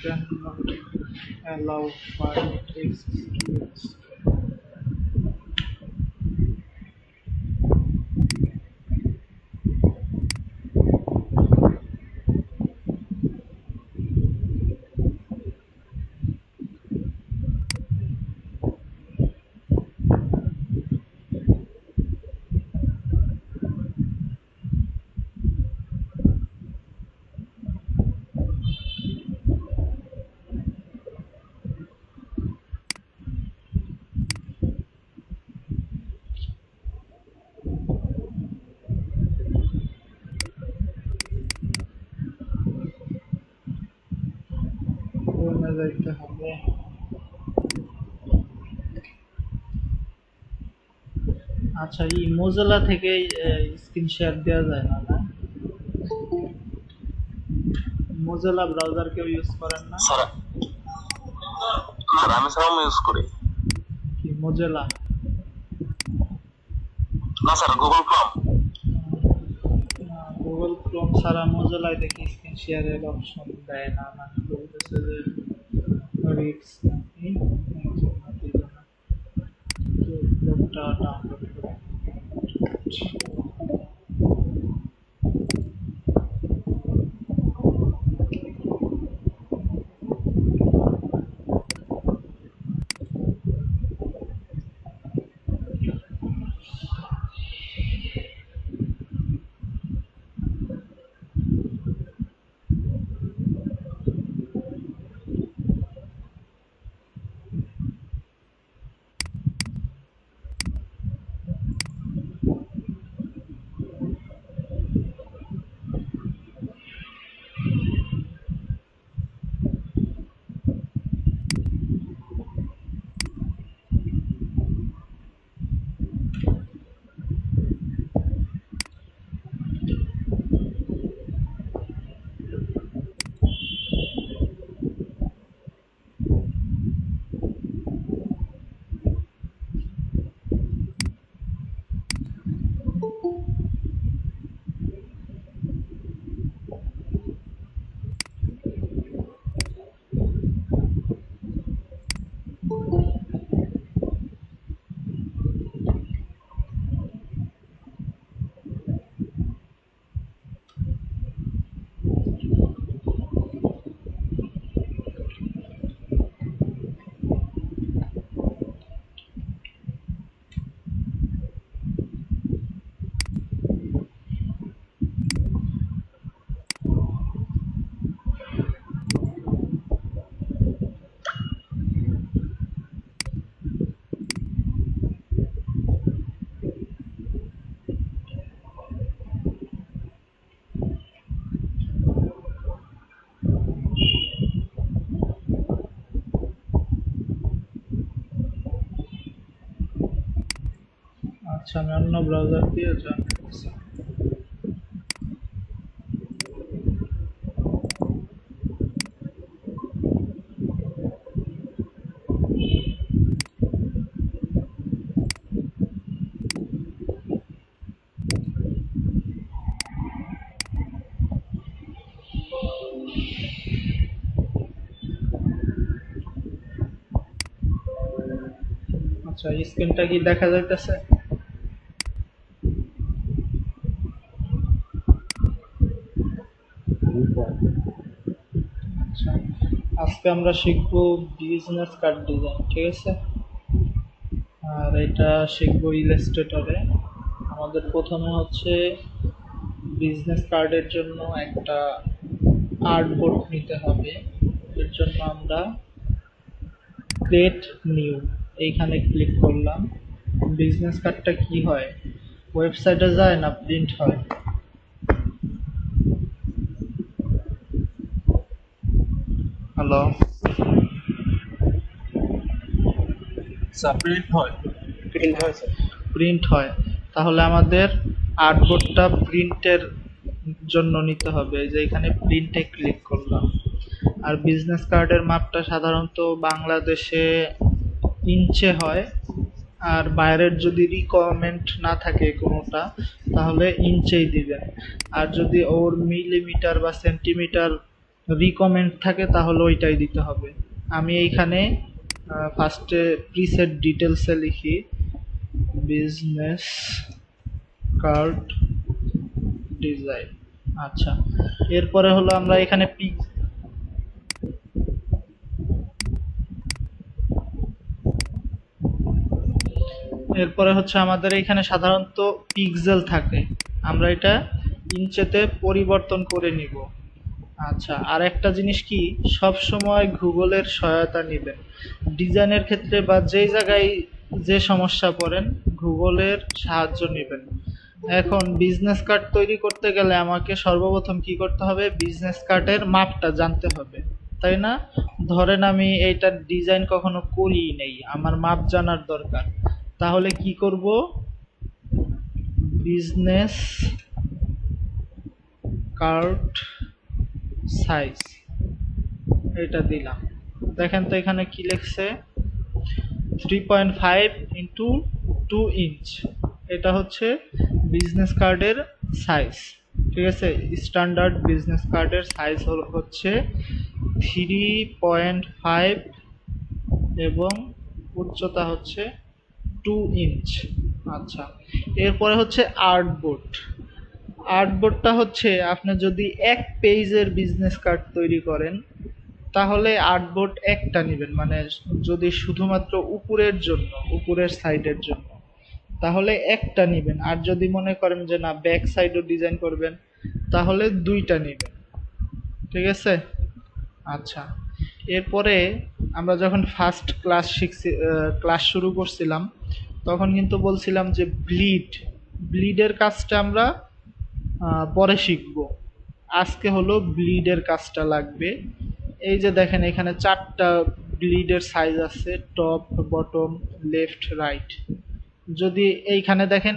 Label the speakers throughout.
Speaker 1: Can not allow file text to যাইতে হবে। আচ্ছা, এই মোজিলা থেকে স্ক্রিন শেয়ার দেওয়া যায় না? মোজিলা ব্রাউজার কেউ ইউজ করেন না?
Speaker 2: স্যার আমি সারাম ইউজ করি।
Speaker 1: কি মোজিলা?
Speaker 2: না sir, Google Chrome.
Speaker 1: Google Chrome ছাড়া মোজিলায় দেখি স্ক্রিন শেয়ারের অপশন দেয় না, মানে বলতেছে যে রিক্স নাকি লোকটা ডাউনলোড করে। আচ্ছা, আমি অন্য ব্রাউজার দিয়ে জয়েন করছি। আচ্ছা, স্ক্রিনটা কি দেখা যাইতেছে? আচ্ছা, আজকে আমরা শিখবো বিজনেস কার্ড ডিজাইন, ঠিক আছে? আর এটা শিখবো ইলাস্ট্রেটরে। আমাদের প্রথমে হচ্ছে বিজনেস কার্ডের জন্য একটা আর্টবোর্ড নিতে হবে। এর জন্য আমরা ক্রিয়েট নিউ এইখানে ক্লিক করলাম। বিজনেস কার্ডটা কি হয়, ওয়েবসাইটে যায় না প্রিন্ট হয়? হ্যালো
Speaker 2: স্যার প্রিন্ট হয়।
Speaker 1: প্রিন্ট হয়। তাহলে আমাদের আর্টবোর্ডটা প্রিন্টের জন্য নিতে হবে, এই যে এখানে প্রিন্টে ক্লিক করলাম। আর বিজনেস কার্ডের মাপটা সাধারণত বাংলাদেশে ইঞ্চে হয়, আর বাইরের যদি রিকোয়ারমেন্ট না থাকে কোনোটা তাহলে ইঞ্চেই দিবেন। আর যদি ওর মিলিমিটার বা সেন্টিমিটার রিকমেন্ড থাকে তাহলে ওইটাই দিতে হবে। আমি এইখানে ফার্স্টে প্রিসেট ডিটেলসে লিখি বিজনেস কার্ড ডিজাইন। আচ্ছা, এরপরে হলো আমরা এখানে এরপরে হচ্ছে আমাদের এখানে সাধারণত পিক্সেল থাকে, আমরা এটা ইঞ্চেতে পরিবর্তন করে নিব। আচ্ছা, আর একটা জিনিস কি, সব সময় গুগলের সহায়তা নেবেন ডিজাইনের ক্ষেত্রে, বা যেই জায়গায় যে সমস্যা পড়েন গুগলের সাহায্য নেবেন। এখন বিজনেস কার্ড তৈরি করতে গেলে আমাকে সর্বপ্রথম কি করতে হবে, বিজনেস কার্ডের মাপটা জানতে হবে, তাই না? ধরেন আমি এইটার ডিজাইন কখনো করিই নেই, আমার মাপ জানার দরকার। তাহলে কি করব, বিজনেস কার্ড সাইজ এটা দিলাম। দেখেন তো এখানে কি লিখছে, 3.5 ইন্টু 2 ইঞ্চ, এটা হচ্ছে বিজনেস কার্ডের সাইজ। ঠিক আছে, স্ট্যান্ডার্ড বিজনেস কার্ডের সাইজ হচ্ছে 3.5 এবং উচ্চতা হচ্ছে 2 ইঞ্চ। আচ্ছা, এরপরে হচ্ছে আর্টবোর্ড। আর্টবোর্ডটা হচ্ছে আপনি যদি এক পেজের বিজনেস কার্ড তৈরি করেন তাহলে আর্টবোর্ড একটা নেবেন, মানে যদি শুধুমাত্র উপরের জন্য, উপরের সাইডের জন্য, তাহলে একটা নেবেন। আর যদি মনে করেন যে না ব্যাক সাইডও ডিজাইন করবেন তাহলে দুইটা নেবেন। ঠিক আছে? আচ্ছা, এরপরে আমরা যখন ফার্স্ট ক্লাস শুরু করছিলাম তখন কিন্তু বলছিলাম যে ব্লিডের কাজটা আমরা পরে শিখব। আজকে হলো ব্লিডের কাজটা লাগবে। এই যে দেখেন এখানে 4টা ব্লিডের সাইজ আছে, টপ, বটম, লেফট, রাইট। যদি এইখানে দেখেন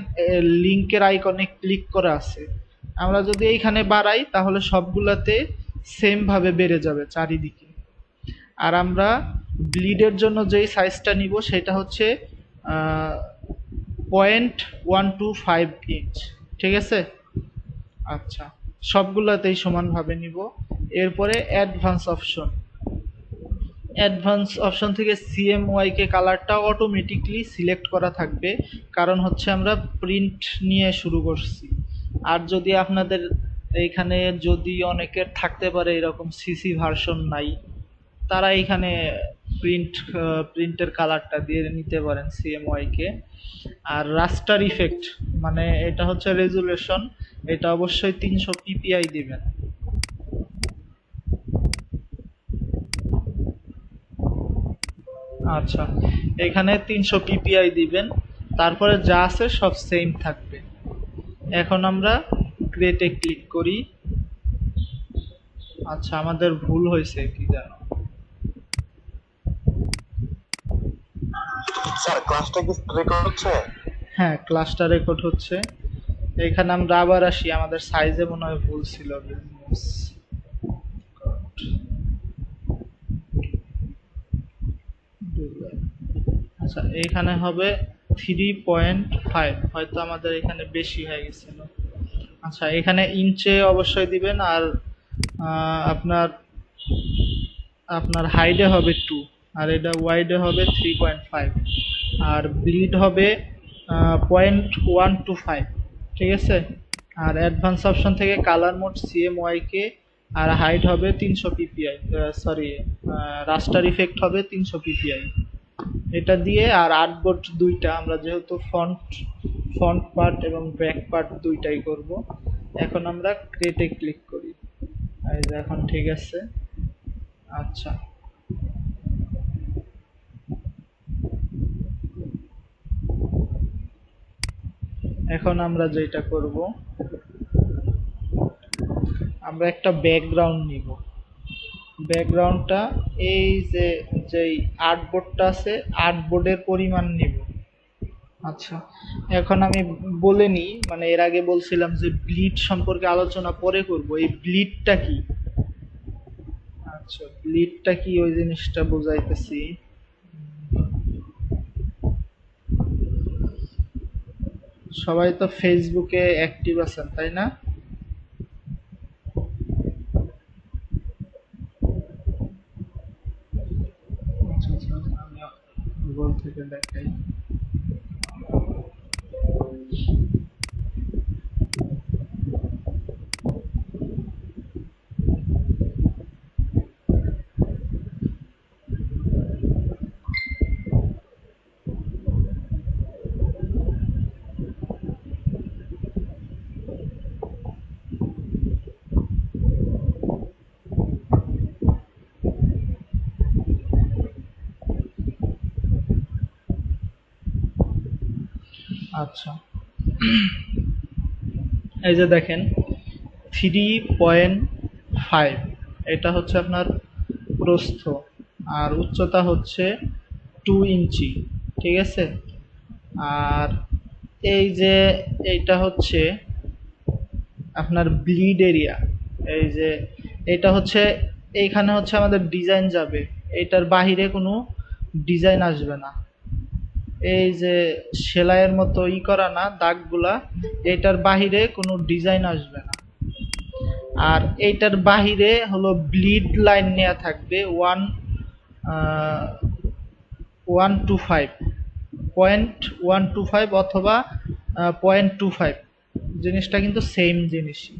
Speaker 1: লিংকের আইকনে ক্লিক করা আছে, আমরা যদি এইখানে বাড়াই তাহলে সবগুলাতে সেম ভাবে বেড়ে যাবে চারিদিকে। আর আমরা ব্লিডের জন্য যেই সাইজটা নিব সেটা হচ্ছে 0.125 ইঞ্চ। ঠিক আছে? আচ্ছা, সবগুলাতেই সমানভাবে নিব। এরপরে অ্যাডভান্স অপশন থেকে সিএমওয়াই কে কালারটা অটোমেটিকলি সিলেক্ট করা থাকবে, কারণ হচ্ছে আমরা প্রিন্ট নিয়ে শুরু করছি। আর যদি আপনাদের এইখানে যদি অনেকের থাকতে পারে এরকম সিসি ভার্সন নাই, তারা এইখানে প্রিন্টের কালারটা দিয়ে নিতে পারেন সিএমওয়াই কে। আর রাস্টার ইফেক্ট মানে এটা হচ্ছে রেজুলেশন, এটা অবশ্যই 300 পিপিআই দিবেন। আচ্ছা, এখানে 300 পিপিআই দিবেন, তারপরে যা আছে সব সেম থাকবে। এখন আমরা ক্রিয়েটে ক্লিক করি। আচ্ছা, আমাদের ভুল হয়েছে কি জানো,
Speaker 2: স্যার ক্লাসটা কি রেকর্ড হচ্ছে?
Speaker 1: হ্যাঁ ক্লাসটা রেকর্ড হচ্ছে। এখানে আমরা আবার আসি, আমাদের সাইজে মনে হয় ভুল ছিল। বিজনেস আচ্ছা, এইখানে হবে 3.5, হয়তো আমাদের এখানে বেশি হয়ে গেছিল। আচ্ছা, এখানে ইঞ্চে অবশ্যই দিবেন। আর আপনার আপনার হাইডে হবে 2, আর এটা ওয়াইডে হবে 3.5, আর ব্লিড হবে 0.125। ঠিক আছে? আর অ্যাডভান্স অপশন থেকে কালার মোড সিএমওয়াই কে, আর হাইট হবে 300 পিপিআই, সরি রাস্টার ইফেক্ট হবে 300 পিপিআই। এটা দিয়ে আর আর্টবোর্ড দুইটা, আমরা যেহেতু ফন্ট পার্ট এবং ব্যাক পার্ট দুইটাই করব। এখন আমরা ক্রিয়েটে ক্লিক করি। এই যে এখন ঠিক আছে। আচ্ছা, এখন আমরা যেটা করব, আমরা একটা ব্যাকগ্রাউন্ড নিব। ব্যাকগ্রাউন্ডটা এই যে যেই আর্টবোর্ডটা আছে আর্টবোর্ডের পরিমাণ নিব। আচ্ছা, এখন আমি বলে নিই, মানে এর আগে বলছিলাম যে ব্লিড সম্পর্কে আলোচনা পরে করব। এই ব্লিডটা কি? আচ্ছা, ব্লিডটা কি ওই জিনিসটা বুঝাইতেছি। সবাই তো ফেসবুকে অ্যাক্টিভ আছেন, তাই না? আচ্ছা আচ্ছা, আমি গুগল থেকে দেখাই। আচ্ছা, এই যে দেখেন 3.5, এটা হচ্ছে আপনার প্রস্থ, আর উচ্চতা হচ্ছে 2 ইঞ্চি, ঠিক আছে? আর এই যে এইটা হচ্ছে আপনার ব্লিড এরিয়া। এই যে এটা হচ্ছে, এইখানে হচ্ছে আমাদের ডিজাইন যাবে, এটার বাহিরে কোনো ডিজাইন আসবে না। এই যে সেলাইয়ের মতো করা না দাগগুলা, এটার বাহিরে কোনো ডিজাইন আসবে না। আর এইটার বাহিরে হলো ব্লিড লাইন নেওয়া থাকবে 1.125, 0.125 অথবা 0.25, জিনিসটা কিন্তু সেম জিনিসই।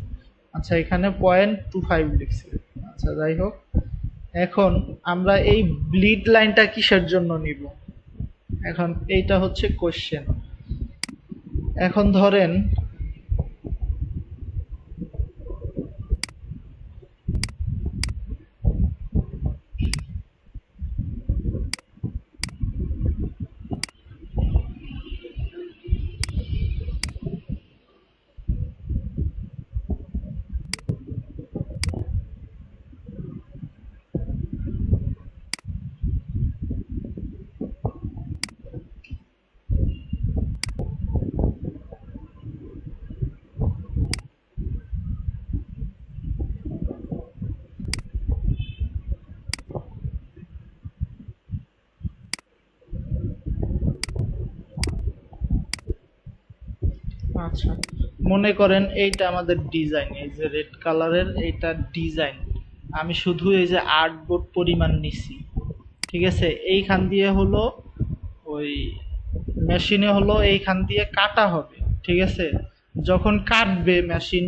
Speaker 1: আচ্ছা, এখানে 0.25 লিখছি। আচ্ছা, যাই হোক, এখন আমরা এই ব্লিড লাইনটা কিসের জন্য নিব, এখন এইটা হচ্ছে কোশ্চেন। এখন ধরেন আচ্ছা, মনে করেন এইটা আমাদের ডিজাইন, এই যে রেড কালারের এইটা ডিজাইন, আমি শুধু এই যে আর্টবোর্ড পরিমাণ নিছি, ঠিক আছে? এইখান দিয়ে হলো ওই মেশিনে হলো এইখান দিয়ে কাটা হবে, ঠিক আছে? যখন কাটবে মেশিন,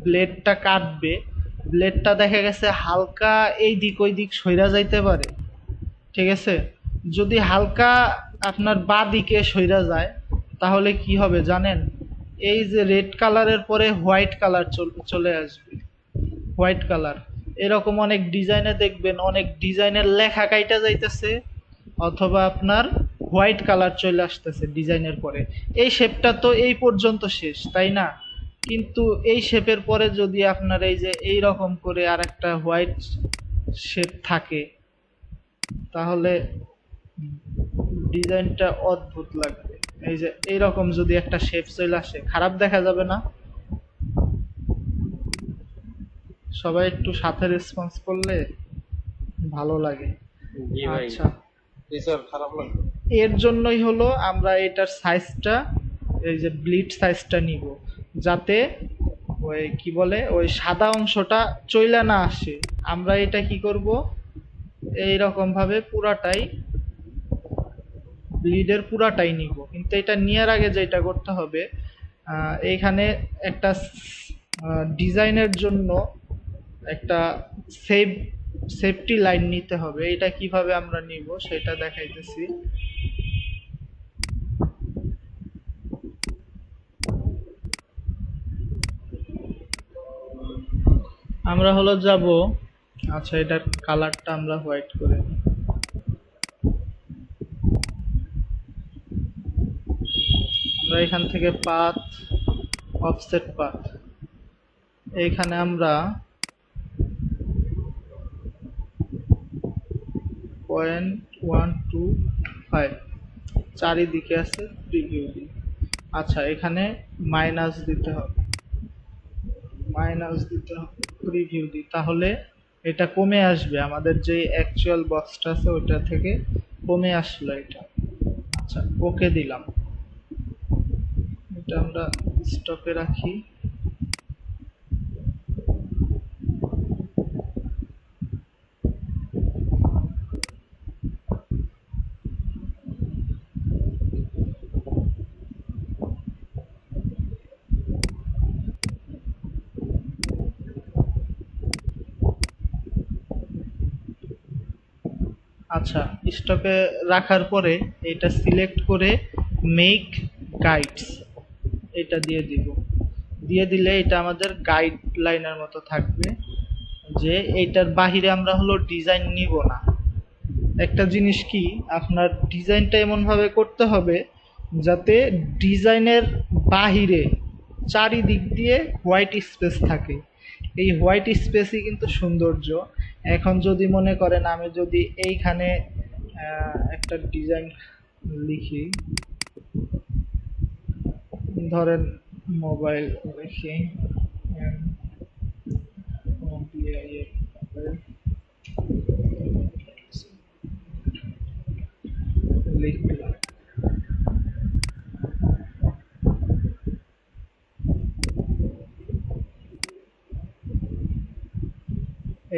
Speaker 1: ব্লেডটা কাটবে, ব্লেডটা দেখা গেছে হালকা এই দিক ওই দিক সইরা যাইতে পারে, ঠিক আছে? যদি হালকা আপনার বাঁ দিকে সইরা যায়, তাহলে কি হবে জানেন? এই যে রেড কালারের পরে হোয়াইট কালার চলে আসবে, হোয়াইট কালার। এরকম অনেক ডিজাইনে দেখবেন, অনেক ডিজাইনের লেখা কাইটা যাইতেছে, অথবা আপনার হোয়াইট কালার চলে আসতেছে ডিজাইনের পরে। এই শেপটা তো এই পর্যন্ত শেষ, তাই না? কিন্তু এই শেপের পরে যদি আপনার এই যে এই রকম করে আর একটা হোয়াইট শেপ থাকে, তাহলে ডিজাইনটা অদ্ভুত লাগবে। এই যে এইরকম যদি একটা শেপ চলে আসে, খারাপ দেখা যাবে না? সবাই একটু সাথে রেসপন্স করলে ভালো লাগে।
Speaker 2: জি ভাই।
Speaker 1: আচ্ছা,
Speaker 2: জি স্যার, খারাপ লাগবে।
Speaker 1: এর জন্যই হলো আমরা এটার সাইজটা, এই যে ব্লিড সাইজটা নিব, যাতে ওই কি বলে ওই সাদা অংশটা চইলা না আসে। আমরা এটা কি করব, এই রকম ভাবে পুরাটাই, ব্লিডের পুরাটাই নিব। কিন্তু এটা নেওয়ার আগে যেটা করতে হবে, এইখানে একটা ডিজাইনের জন্য একটা সেভ সেফটি লাইন নিতে হবে। এটা কিভাবে আমরা নিব সেটা দেখাইতেছি। আমরা হলো যাব, আচ্ছা এটার কালারটা আমরা হোয়াইট করে নিই। আমরা এখান থেকে পাথ, অফসেট পাথ, এইখানে আমরা 0.125 চারিদিকে আছে প্রিভিউ দিই। আচ্ছা, এখানে মাইনাস দিতে হবে, প্রিভিউ দিই, তাহলে এটা কমে আসবে, আমাদের যে অ্যাকচুয়াল বক্সটা আছে ওইটা থেকে কমে আসলো এটা। আচ্ছা, ওকে দিলাম। এটা আমরা স্টকে রাখি। আচ্ছা, স্টকে রাখার পরে এটা সিলেক্ট করে মেক গাইডস এটা দিয়ে দিব। দিয়ে দিলে এটা আমাদের গাইডলাইনের মতো থাকবে, যে এইটার বাহিরে আমরা হলো ডিজাইন নিব না। একটা জিনিস কি, আপনার ডিজাইনটা এমন ভাবে করতে হবে যাতে ডিজাইনের বাহিরে চারিদিক দিয়ে হোয়াইট স্পেস থাকে। এই হোয়াইট স্পেসই কিন্তু সৌন্দর্য। এখন যদি মনে করেন আমি যদি এইখানে একটা ডিজাইন লিখি, ধরেন মোবাইল লিখি, লিখলাম,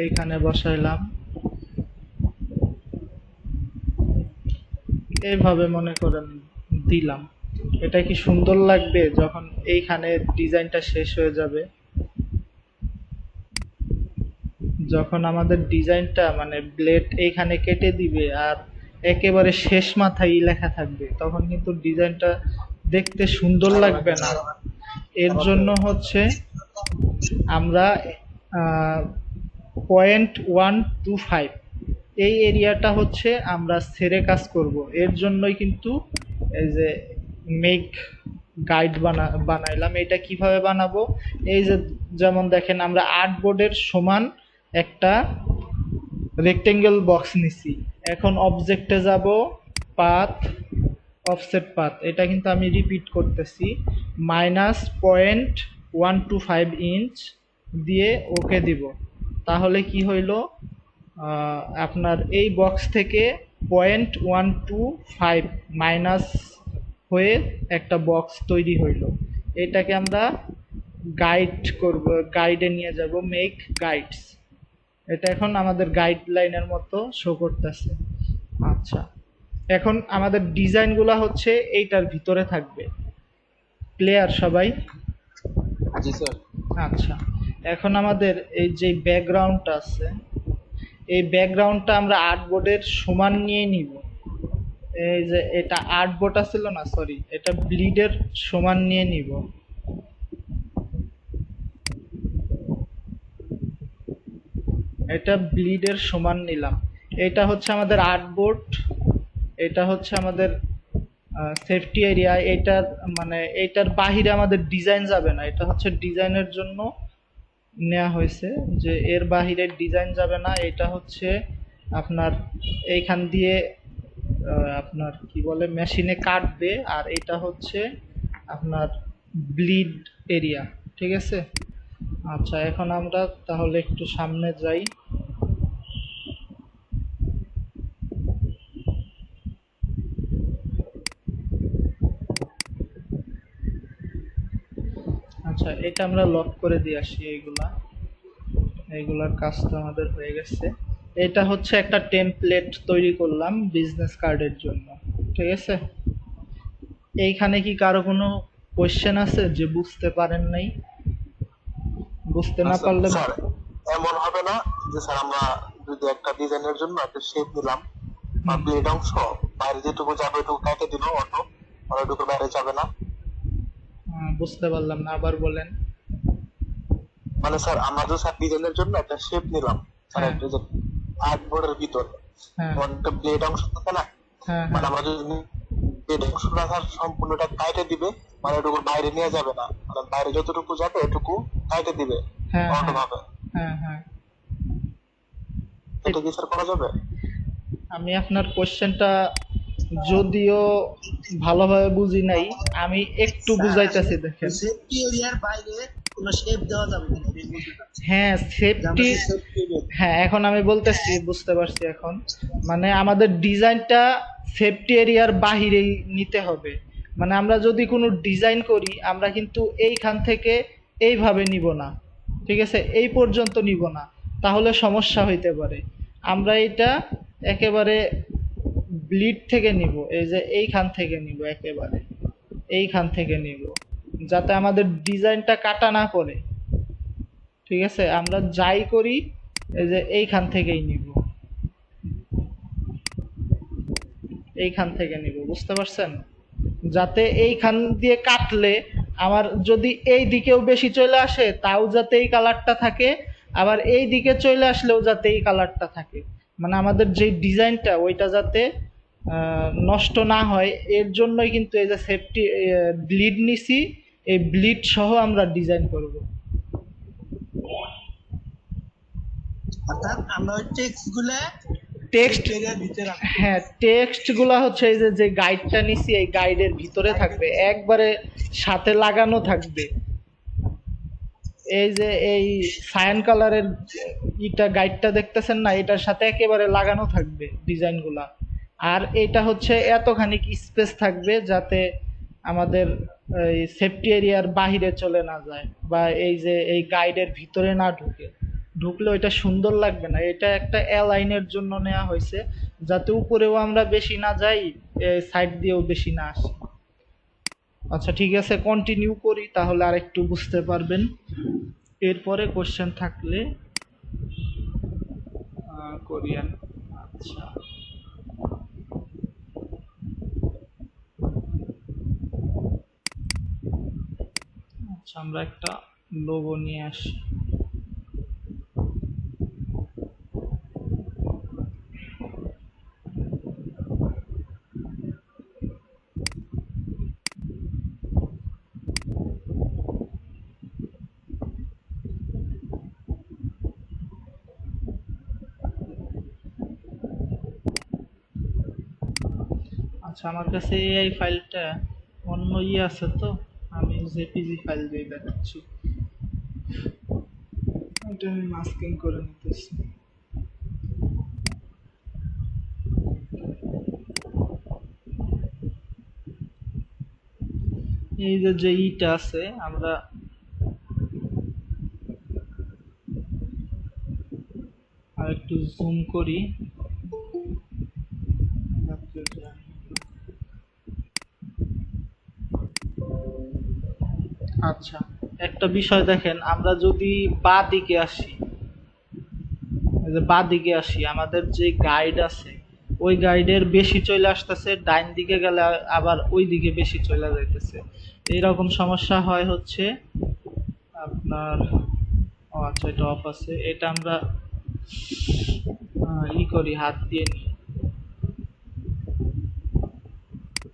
Speaker 1: এইখানে বসাইলাম, এইভাবে মনে করেন দিলাম। এটা কি সুন্দর লাগবে যখন এইখানে ডিজাইনটা শেষ হয়ে যাবে? যখন আমাদের ডিজাইনটা মানে ব্লেড এইখানে কেটে দিবে আর একেবারে শেষ মাথায় লেখা থাকবে, তখন কিন্তু ডিজাইনটা দেখতে সুন্দর লাগবে না। এর জন্য হচ্ছে আমরা 0.125 এই এরিয়াটা হচ্ছে আমরা ছেড়ে কাজ করব। এর জন্যই কিন্তু এই যে মেক গাইড বানাইলাম। এটা কিভাবে বানাবো, এই যে যেমন দেখেন আমরা আর্টবোর্ডের সমান একটা রেক্টেঙ্গেল বক্স নিছি। এখন অবজেক্টে যাব, পাথ, অফসেট পাথ, এটা কিন্তু আমি রিপিট করতেছি, -0.125 ইঞ্চ দিয়ে ওকে দিব। তাহলে কি হইল, আপনার এই বক্স থেকে 0.125 মাইনাস হয়ে একটা বক্স তৈরি হইল। এটাকে আমরা গাইড করব, গাইডে নিয়ে যাব, মেক গাইডস। এটা এখন আমাদের গাইডলাইনের মতো শো করতেছে। আচ্ছা, এখন আমাদের ডিজাইনগুলো হচ্ছে এইটার ভিতরে থাকবে। ক্লিয়ার সবাই?
Speaker 2: জি স্যার।
Speaker 1: আচ্ছা, এখন আমাদের এই যে ব্যাকগ্রাউন্ডটা আছে, এই ব্যাকগ্রাউন্ডটা আমরা আর্টবোর্ডের সমান নিয়ে নিব। এই যে এটা আর্টবোর্ড ছিল না, সরি, এটা ব্লিডের সমান নিয়ে নিব। এটা ব্লিডের সমান নিলাম। এটা হচ্ছে আমাদের আর্টবোর্ড, এটা হচ্ছে আমাদের সেফটি এরিয়া। এটার মানে এটার বাহিরে আমাদের ডিজাইন যাবে না, এটা হচ্ছে ডিজাইনের জন্য নেওয়া হয়েছে, যে এর বাহিরে ডিজাইন যাবে না। এটা হচ্ছে আপনার এইখান দিয়ে আপনার কি বলে মেশিনে কাটবে, আর এটা হচ্ছে আপনার ব্লিড এরিয়া। ঠিক আছে? আচ্ছা, এখন আমরা তাহলে একটু সামনে যাই। আচ্ছা, এটা আমরা লক করে দিয়ে আসি। এইগুলার কাজ তো আমাদের হয়ে গেছে। এটা হচ্ছে একটা টেমপ্লেট তৈরি করলাম বিজনেস কার্ডের জন্য। ঠিক আছে? এইখানে কি কারো কোনো কোয়েশ্চেন আছে যে বুঝতে পারেন নাই? বুঝতে না পারলে
Speaker 2: স্যার, এমন হবে না যে স্যার আমরা যদি একটা ডিজাইনের জন্য একটা শেপ নিলাম, ব্লেড অংশ বাইরে যেটুকু যাবে ওটুকু কেটে দিল অটো, আর ওটুকু বাইরে যাবে না।
Speaker 1: বুঝতে পারলাম না, আবার বলেন।
Speaker 2: মানে স্যার আমরা তো স্যার ডিজাইনের জন্য একটা শেপ নিলাম স্যার,
Speaker 1: হ্যাঁ,
Speaker 2: একটা যে আর্টবোর্ডের ভিতরে
Speaker 1: হ্যাঁ,
Speaker 2: একটা ব্লেড অংশ থাকে না,
Speaker 1: হ্যাঁ,
Speaker 2: মানে
Speaker 1: হ্যাঁ,
Speaker 2: আমরা যদি ব্লেড অংশটা স্যার সম্পূর্ণটা কাটে দিবে, মানে ওটুকু বাইরে নিয়ে যাবে না, মানে বাইরে যতটুকু যাবে ওটুকু কাটে দিবে
Speaker 1: হ্যাঁ,
Speaker 2: অটো
Speaker 1: হ্যাঁ,
Speaker 2: ভাবে।
Speaker 1: হ্যাঁ, হ্যাঁ।
Speaker 2: এটা কি স্যার করা যাবে?
Speaker 1: আমি আপনার কোশ্চেনটা যদিও ভালোভাবে বুঝি নাই, আমি একটু বুঝাইতেছি দেখেন।
Speaker 2: সেফটি এরিয়ার বাইরে কোনো শেপ দেওয়া যাবে কিনা আমি বলতে চাচ্ছি।
Speaker 1: হ্যাঁ সেফটি,
Speaker 2: সেফটি
Speaker 1: হ্যাঁ এখন আমি বলতেছি, বুঝতে পারছি এখন। মানে আমাদের ডিজাইনটা সেফটি এরিয়ার বাহিরেই নিতে হবে। মানে আমরা যদি কোনো ডিজাইন করি, আমরা কিন্তু এইখান থেকে এইভাবে নিব না, ঠিক আছে, এই পর্যন্ত নিব না, তাহলে সমস্যা হইতে পারে। আমরা এটা একেবারে ব্লিড থেকে নিব, এই যে এইখান থেকে নিব, একেবারে এইখান থেকে নিব, যাতে আমাদের ডিজাইনটা কাটা না পড়ে। ঠিক আছে, আমরা যাই করি এই যে এইখান থেকেই নিব, এইখান থেকে নিব, বুঝতে পারছেন? যাতে এইখান দিয়ে কাটলে আমার যদি এই দিকেও বেশি চলে আসে তাও যাতে এই কালারটা থাকে, আবার এই দিকে চলে আসলেও যাতে এই কালারটা থাকে। মানে আমাদের যে ডিজাইনটা ওইটা যাতে নষ্ট না হয়, এর জন্যই কিন্তু এই যে সেফটি ব্লিড নিছি, এই ব্লিড সহ আমরা ডিজাইন করব।
Speaker 2: অর্থাৎ আমরা ওই টেক্সট গুলা
Speaker 1: টেক্সট,
Speaker 2: এরিয়ার ভিতরে রাখবো।
Speaker 1: হ্যাঁ টেক্সট গুলা হচ্ছে এই যে যে গাইডটা নিছি, এই গাইডের ভিতরে থাকবে, একবারে সাথে লাগানো থাকবে। এই যে এই সায়ান কালারের ইটা গাইডটা দেখতেছেন না, এটার সাথে একেবারে লাগানো থাকবে ডিজাইনগুলা। আর এটা হচ্ছে এতখানি স্পেস থাকবে যাতে আমাদের এই সেফটি এরিয়ার বাহিরে চলে না যায়, বা এই যে এই গাইডের ভিতরে না ঢুকে। ঢুকলে ওইটা সুন্দর লাগবে না। এটা একটা অ্যালাইনের জন্য নেওয়া হয়েছে, যাতে উপরেও আমরা বেশি না যাই, সাইড দিয়েও বেশি না আসি। আচ্ছা ঠিক আছে, কন্টিনিউ করি তাহলে আর একটু বুঝতে পারবেন। এরপরে কোশ্চেন থাকলে কোরিয়ান। আচ্ছা আচ্ছা, আমরা একটা লোগো নিয়ে আসি। আচ্ছা আমার কাছে এই ফাইলটা অন্য আছে, তো আমি জেপিজি ফাইল দিয়ে দেখাচ্ছি। এটা আমি মাস্কিং করে নিতেছি। এই যে যে ইটা আছে, আমরা আর একটু জুম করি। আচ্ছা একটা বিষয় দেখেন, আমরা যদি বা দিকে আসি, বা দিকে আসি, আমাদের যে গাইড আছে ওই গাইডের বেশি চলে আসতেছে, ডাইন দিকে গেলে আবার ওই দিকে বেশি চলে যাইতেছে। এইরকম সমস্যা হয় হচ্ছে আপনার। ও আচ্ছা এটা অফ আছে, এটা আমরা ই করি, হাত দিয়ে নিই।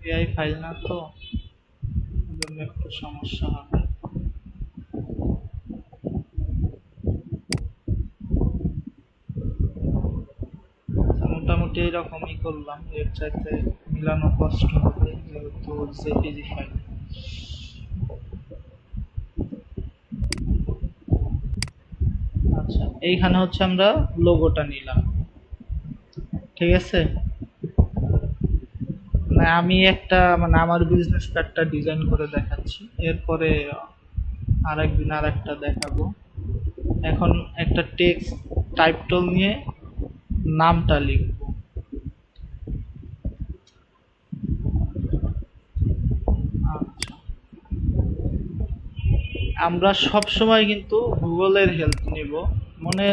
Speaker 1: এআই ফাইল না তো, জন্য একটু সমস্যা হবে। মোটামুটি এইরকমই করলাম, এর চাইতে মিলানো কষ্ট হবে যেহেতু জেপিজি ফাইল। আচ্ছা এইখানে হচ্ছে আমরা লোগোটা নিলাম, ঠিক আছে। মানে আমি একটা মানে আমার বিজনেস কার্ডটা ডিজাইন করে দেখাচ্ছি, এরপরে আরেকদিন আর একটা দেখাবো। এখন একটা টেক্সট টাইপ টুল নিয়ে নামটা লিখবো। আচ্ছা আমরা সব সময় কিন্তু গুগলের হেল্প নিব। মনে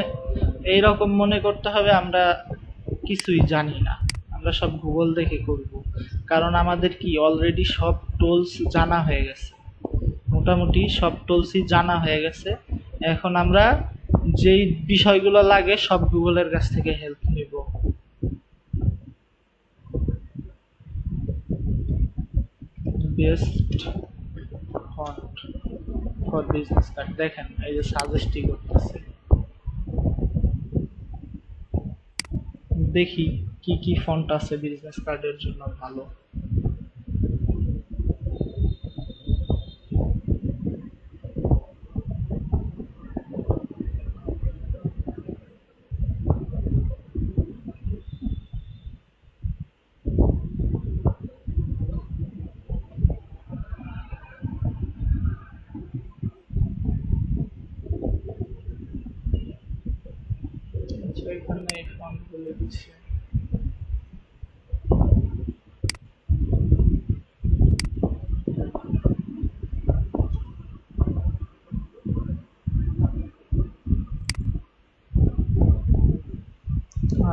Speaker 1: এইরকম মনে করতে হবে আমরা কিছুই জানি না, আমরা সব গুগল দেখে করব। কারণ আমাদের কি অলরেডি সব টুলস জানা হয়ে গেছে, মোটামুটি সব টুলসই জানা হয়ে গেছে। এখন আমরা যেই বিষয়গুলো লাগে সব গুগলের কাছ থেকে হেল্প নিব। Best font for business card, দেখেন এই যে সাজেস্টই করতেছে। দেখি কি কি ফন্ট আছে বিজনেস কার্ডের জন্য ভালো। আচ্ছা, এখানে এই ফন্ট গুলো দিচ্ছে।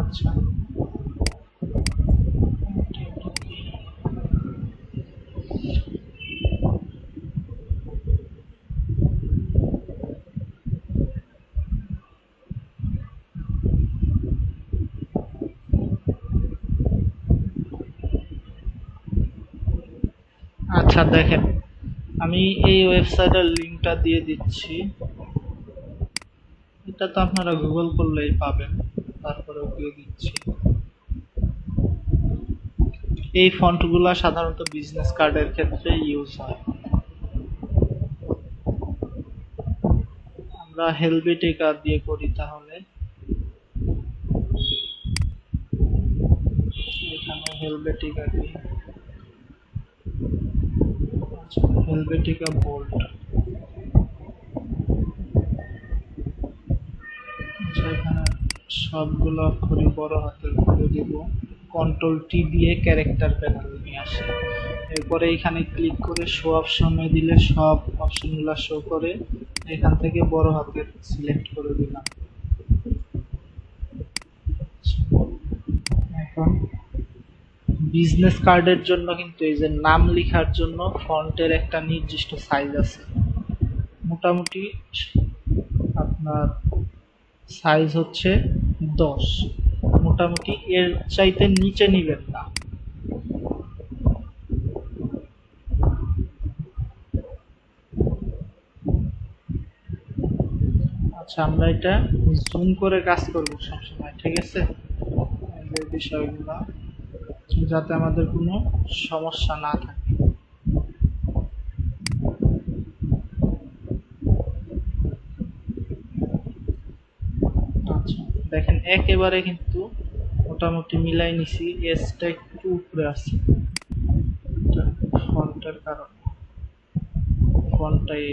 Speaker 1: আচ্ছা, আচ্ছা দেখেন, আমি এই ওয়েবসাইটের লিংকটা দিয়ে দিচ্ছি। এটা তো আপনারা গুগল করলেই পাবেন, তারপরেও দিয়ে দিচ্ছি। এই ফন্টগুলা সাধারণত বিজনেস কার্ডের ক্ষেত্রে ইউজ হয়। আমরা হেলভেটিকা দিয়ে করি তাহলে। এখানে হেলভেটিকা দিই। আচ্ছা, হেলভেটিকা বোল্ড। আচ্ছা, এখানে সবগুলো অক্ষরই বড় হাতের করে দিব। কন্ট্রোল টি দিয়ে ক্যারেক্টার প্যানেল নিয়ে আসে। এরপরে এখানে ক্লিক করে শো অপশনে দিলে সব অপশনগুলো শো করে। এখান থেকে বড় হাতের সিলেক্ট করে দিলাম। এখন বিজনেস কার্ডের জন্য কিন্তু এই যে নাম লেখার জন্য ফন্টের একটা নির্দিষ্ট সাইজ আছে। মোটামুটি আপনার সাইজ হচ্ছে 10। মোটামুটি এর চাইতে নিচে নিবেন না। আচ্ছা, আমরা এটা জুম করে কাজ করব সবসময়, ঠিক আছে? এই যে বিষয়গুলো যাতে আমাদের কোনো সমস্যা না থাকে। আচ্ছা, দেখেন একেবারে কিন্তু মোটামুটি মিলাই নিছি। এসটা একটু উপরে আছে ফন্টের কারণে। ফন্টটাই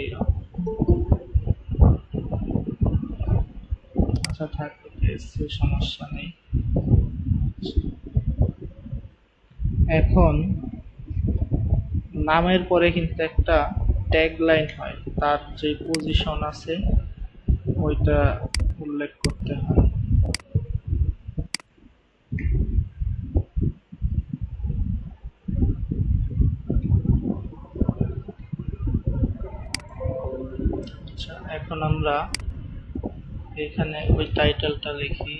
Speaker 1: আচ্ছা থাক, এসে সমস্যা নেই। এখন নামের পরে কিন্তু একটা ট্যাগ লাইন হয়, তার যে পজিশন আছে ওইটা উল্লেখ করতে হয়। আচ্ছা, এখন আমরা এখানে ওই টাইটেলটা লিখি।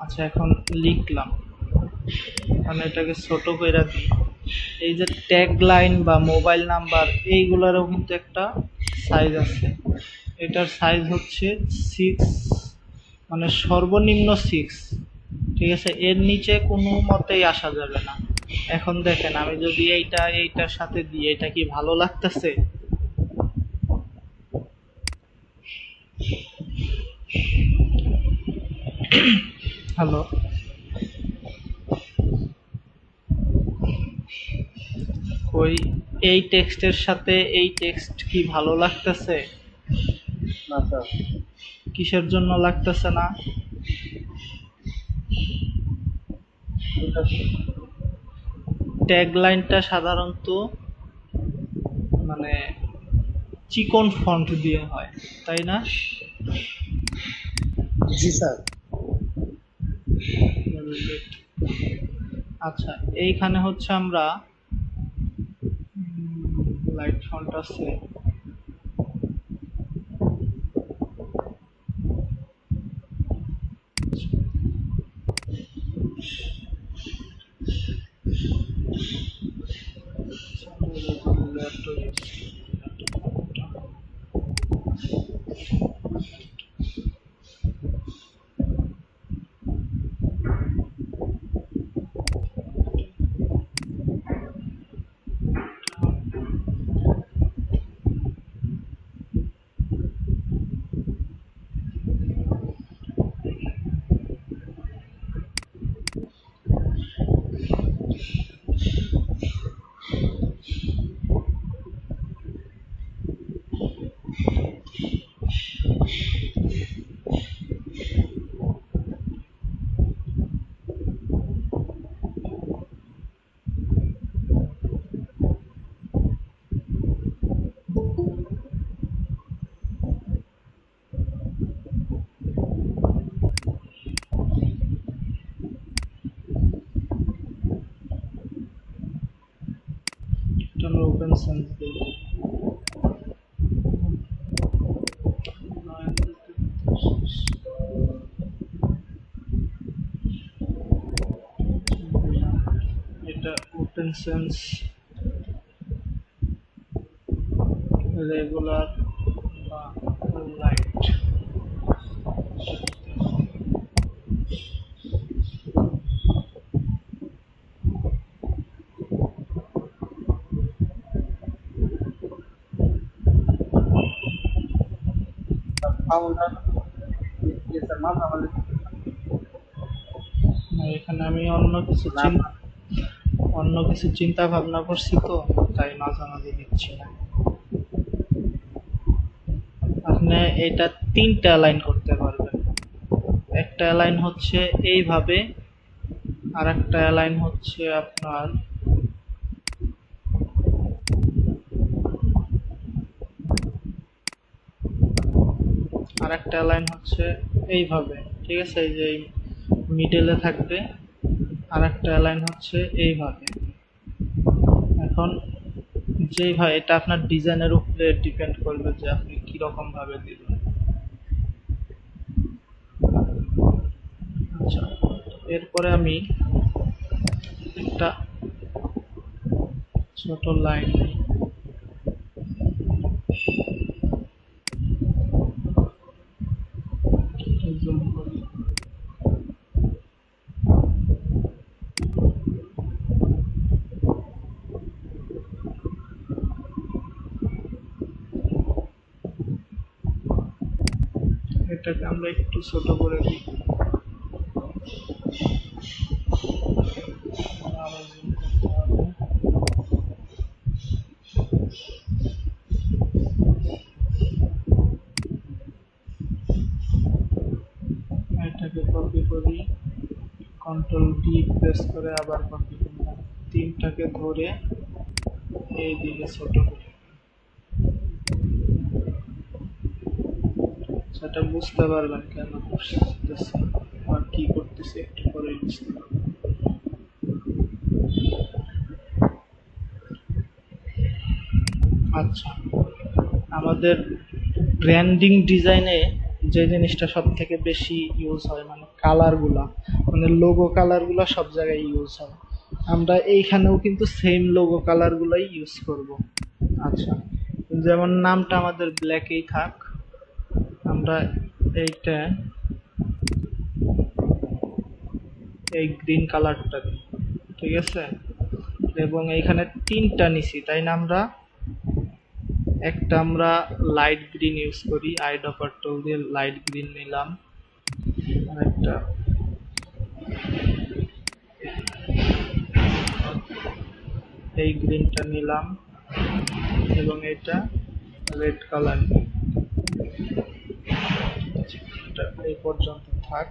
Speaker 1: আচ্ছা, এখন লিখলাম, আমি এটাকে ছোট করে দিই। এই যে ট্যাগ লাইন বা মোবাইল নাম্বার এইগুলারও কিন্তু একটা সাইজ আছে। এটার সাইজ হচ্ছে 6, মানে সর্বনিম্ন 6, ঠিক আছে? এর নিচে কোনো মতেই আসা যাবে না। এখন দেখেন আমি যদি এইটার সাথে দিই, এটা কি ভালো লাগতেছে? হ্যালো, ওই এই টেক্সটের সাথে এই টেক্সট কি ভালো লাগতেছে?
Speaker 2: না স্যার।
Speaker 1: কিসের জন্য লাগতেছে না? ট্যাগ লাইনটা সাধারণত মানে চিকন ফন্ট দিয়ে হয়, তাই না?
Speaker 2: জি স্যার।
Speaker 1: আচ্ছা, এইখানে হচ্ছে আমরা লাইট ফন্ট আছে, আমরা ওপেন সেন্স দেব। এটা ওপেন সেন্স রেগুলার বা লাইট। এখানে আমি অন্য কিছু চিন্তা ভাবনা করছি, তো তাই মাঝামাঝি দিচ্ছি না। আপনি এটা 3টা লাইন করতে পারবেন। একটা লাইন হচ্ছে এইভাবে, আর একটা লাইন হচ্ছে আপনার এইভাবে, ঠিক আছে? এই যে মিডলে থাকবে, আর একটা লাইন হচ্ছে এইভাবে। এখন যেভাবে, এটা আপনার ডিজাইনের উপরে ডিপেন্ড করবে যে আপনি কিরকম ভাবে দিবেন। আচ্ছা, এরপরে আমি একটা ছোট লাইন নিই। জুম করি। এটাকে আমরা একটু ছোট করে দিই। আবার zoom করতে হবে। এটাকে কপি করি, কন্ট্রোল ডি প্রেস করে আবার কপি করলাম। 3টাকে ধরে এই দিকে ছোট করি। সেটা বুঝতে পারবেন কেন করতেছি বা কি করতেছি, একটু পরে বুঝতে পারবেন। আচ্ছা, আমাদের ব্র্যান্ডিং ডিজাইনে যে জিনিসটা সব থেকে বেশি ইউজ হয়, মানে কালারগুলা, মানে লোগো কালারগুলা সব জায়গায় ইউজ হয়। আমরা এইখানেও কিন্তু সেম লোগো কালারগুলাই ইউজ করব। আচ্ছা, যেমন নামটা আমাদের ব্ল্যাকেই থাক, আমরা এইটা এই গ্রিন কালারটা দিই, ঠিক আছে? এবং এইখানে 3টা নিছি, তাই না? আমরা লাইট গ্রিন ইউজ করি, আইডপার টুল দিয়ে লাইট গ্রিন নিলাম, আর একটা এই গ্রিনটা নিলাম, এবং এটা রেড কালার। এটা এই পর্যন্ত থাক।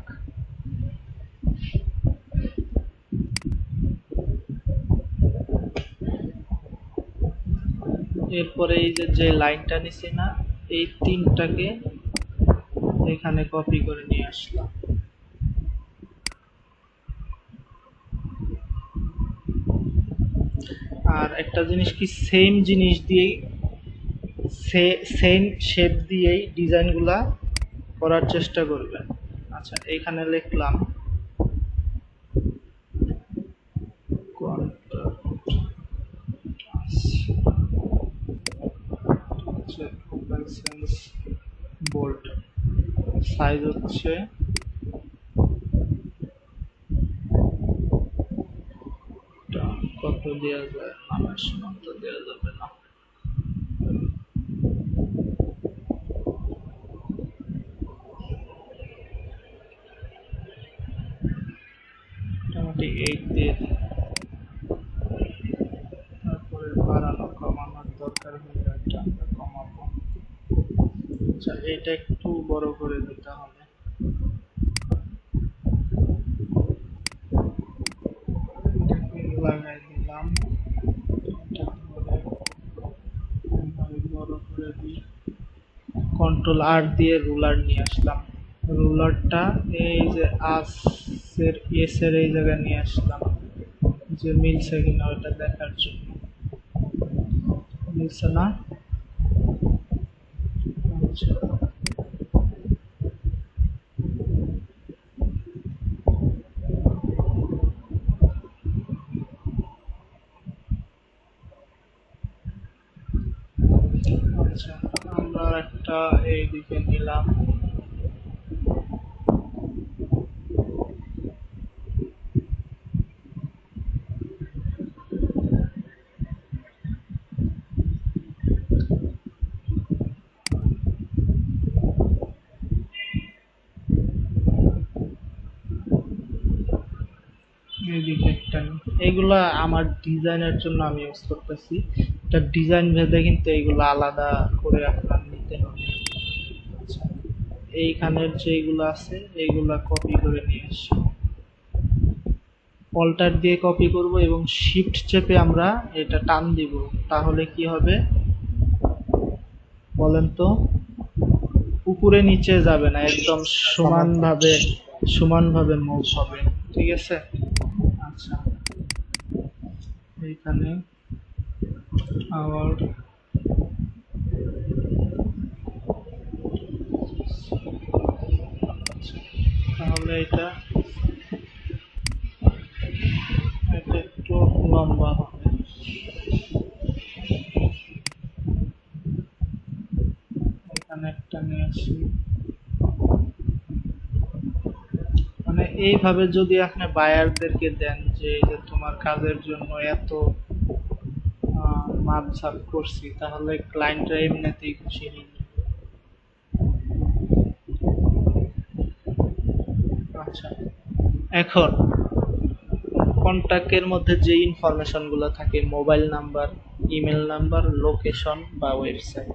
Speaker 1: এরপরে এই যে লাইনটা নিছি না, এই 3টাকে এখানে কপি করে নিয়ে আসলাম। আর একটা জিনিস কি, সেম জিনিস দিয়েই সেম শেপ দিয়েই ডিজাইনগুলা করার চেষ্টা করবেন। আচ্ছা, এখানে লিখলাম বোল্ড, সাইজ হচ্ছে কত দেওয়া যায়, আমার সীমান্ত দেওয়া যাবে না। মোটামুটি 8 দিয়ে দিই। তারপরে বাড়ানো কমানোর দরকার হলে এটা আমরা কমাবো। আচ্ছা, এটা একটু বড় করে দিতে হবে। লাগাই দিলাম, বড় করে দিই। কন্ট্রোল আর দিয়ে রুলার নিয়ে আসলাম। রুলারটা এই যে এস এর এই জায়গায় নিয়ে আসলাম, যে মিলছে কিনা ওটা দেখার জন্য। বুঝছে না? আচ্ছা আচ্ছা, আমরা একটা এইদিকে নিলাম। এইদিকে একটা নিই। এইগুলা আমার ডিজাইনের জন্য আমি ইউজ করতেছি। এটা ডিজাইন ভেদে কিন্তু এইগুলা আলাদা করে আপনার নিতে হবে। আচ্ছা, এইখানের যেগুলো আছে এইগুলা কপি করে নিয়ে আসি। অল্টার দিয়ে কপি করব এবং শিফট চেপে আমরা এটা টান দিব। তাহলে কি হবে বলেন তো? উপরে নিচে যাবে না, একদম সমানভাবে সমানভাবে মুভ হবে। ঠিক আছে? আচ্ছা, এইখানে আবার তাহলে এটা এটা একটু লম্বা হবে। এখানে একটা নিয়ে আসি। মানে এইভাবে যদি আপনি বায়ারদেরকে দেন যে এই যে তোমার কাজের জন্য এত মাপ ঝাপ করছি, তাহলে ক্লায়েন্টরা এমনিতেই খুশি হয়ে যাবে। আচ্ছা, এখন কন্টাক্টের মধ্যে যে ইনফরমেশন গুলো থাকে, mobile number, email number, location বা ওয়েবসাইট,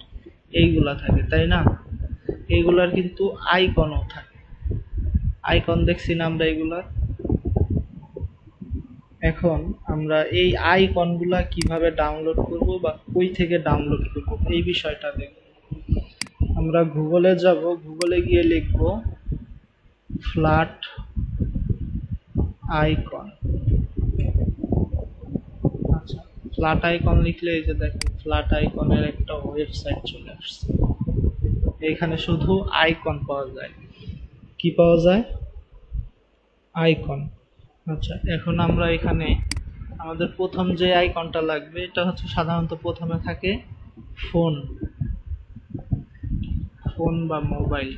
Speaker 1: এইগুলা থাকে তাই না? এইগুলার কিন্তু আইকনও থাকে। আইকন দেখছি না আমরা এগুলার? এখন আমরা এই আইকনগুলা কিভাবে ডাউনলোড করব বা কই থেকে ডাউনলোড করব এই বিষয়টা দেখব। আমরা গুগলে যাব, গুগলে গিয়ে লিখব ফ্ল্যাট আইকন। আচ্ছা, ফ্ল্যাট আইকন লিখলে এই যে দেখেন ফ্ল্যাট আইকনের একটা ওয়েবসাইট চলে আসছে। এখানে শুধু আইকন পাওয়া যায়। কি পাওয়া যায়? আইকন। আচ্ছা, এখন আমরা এখানে আমাদের প্রথম যে আইকনটা লাগবে এটা হচ্ছে সাধারণত প্রথমে থাকে ফোন, ফোন বা মোবাইল।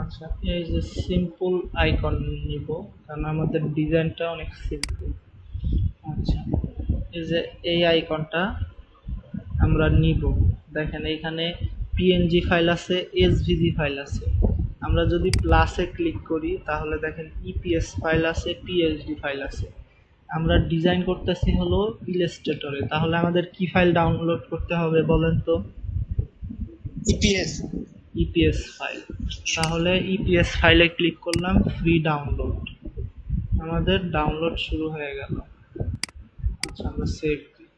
Speaker 1: আচ্ছা, এই যে সিম্পল আইকন নিব, কারণ আমাদের ডিজাইনটা অনেক সিম্পল। আচ্ছা, এই যে এই আইকনটা আমরা নিব। দেখেন এইখানে পিএনজি ফাইল আছে, এসভিজি ফাইল আছে। আমরা যদি প্লাসে ক্লিক করি তাহলে দেখেন ইপিএস ফাইল আছে, পিএইচডি ফাইল আছে। আমরা ডিজাইন করতেছি হলো ইলাস্ট্রেটরে, তাহলে আমাদের কি ফাইল ডাউনলোড করতে হবে বলেন তো?
Speaker 2: ইপিএস।
Speaker 1: EPS file. তাহলে ইপিএস ফাইলে ক্লিক করলাম, ফ্রি ডাউনলোড। আমাদের ডাউনলোড শুরু হয়ে গেল। আচ্ছা, আমরা সেভ দিই।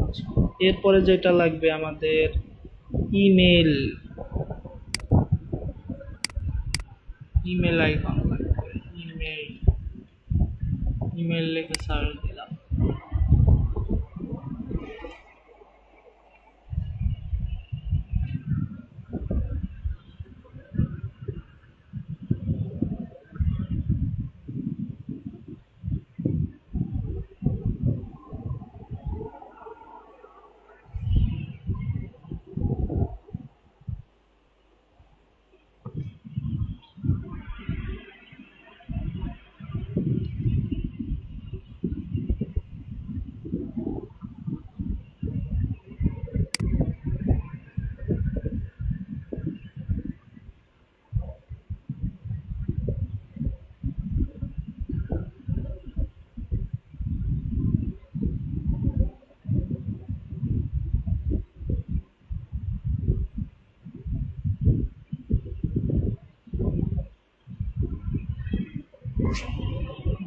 Speaker 1: আচ্ছা, এরপরে যেটা লাগবে আমাদের ইমেল, ইমেল আইকন লাগবে। ইমেল, ইমেল লিখে সার্চ দিলাম।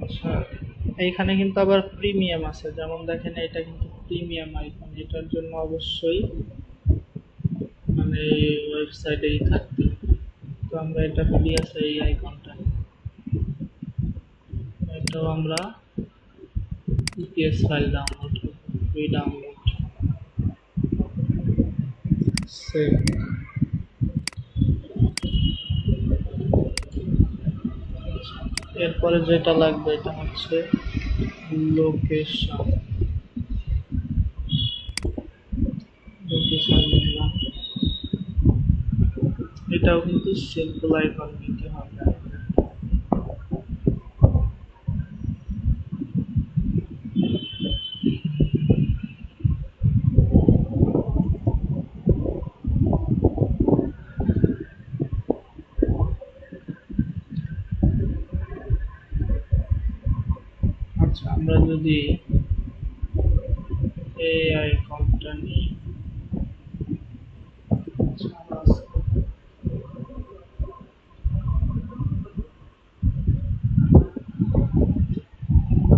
Speaker 1: আচ্ছা, এইখানে কিন্তু আবার প্রিমিয়াম আছে, যেমন দেখেন এটা কিন্তু প্রিমিয়াম আইকন, এটার জন্য অবশ্যই মানে ওয়েবসাইটেই থাকতে হবে। তো আমরা এটা ফ্রি আছে এই আইকনটা, এটাও আমরা ইপিএস ফাইল ডাউনলোড করব, ফ্রি ডাউনলোড সেভ। এরপরে যেটা লাগবে এটা হচ্ছে লোকেশন। লোকেশন নিলাম, এটাও কিন্তু সিম্পল আইকন নিতে হবে। আচ্ছা, আমরা যদি এই আইকনটা নিই,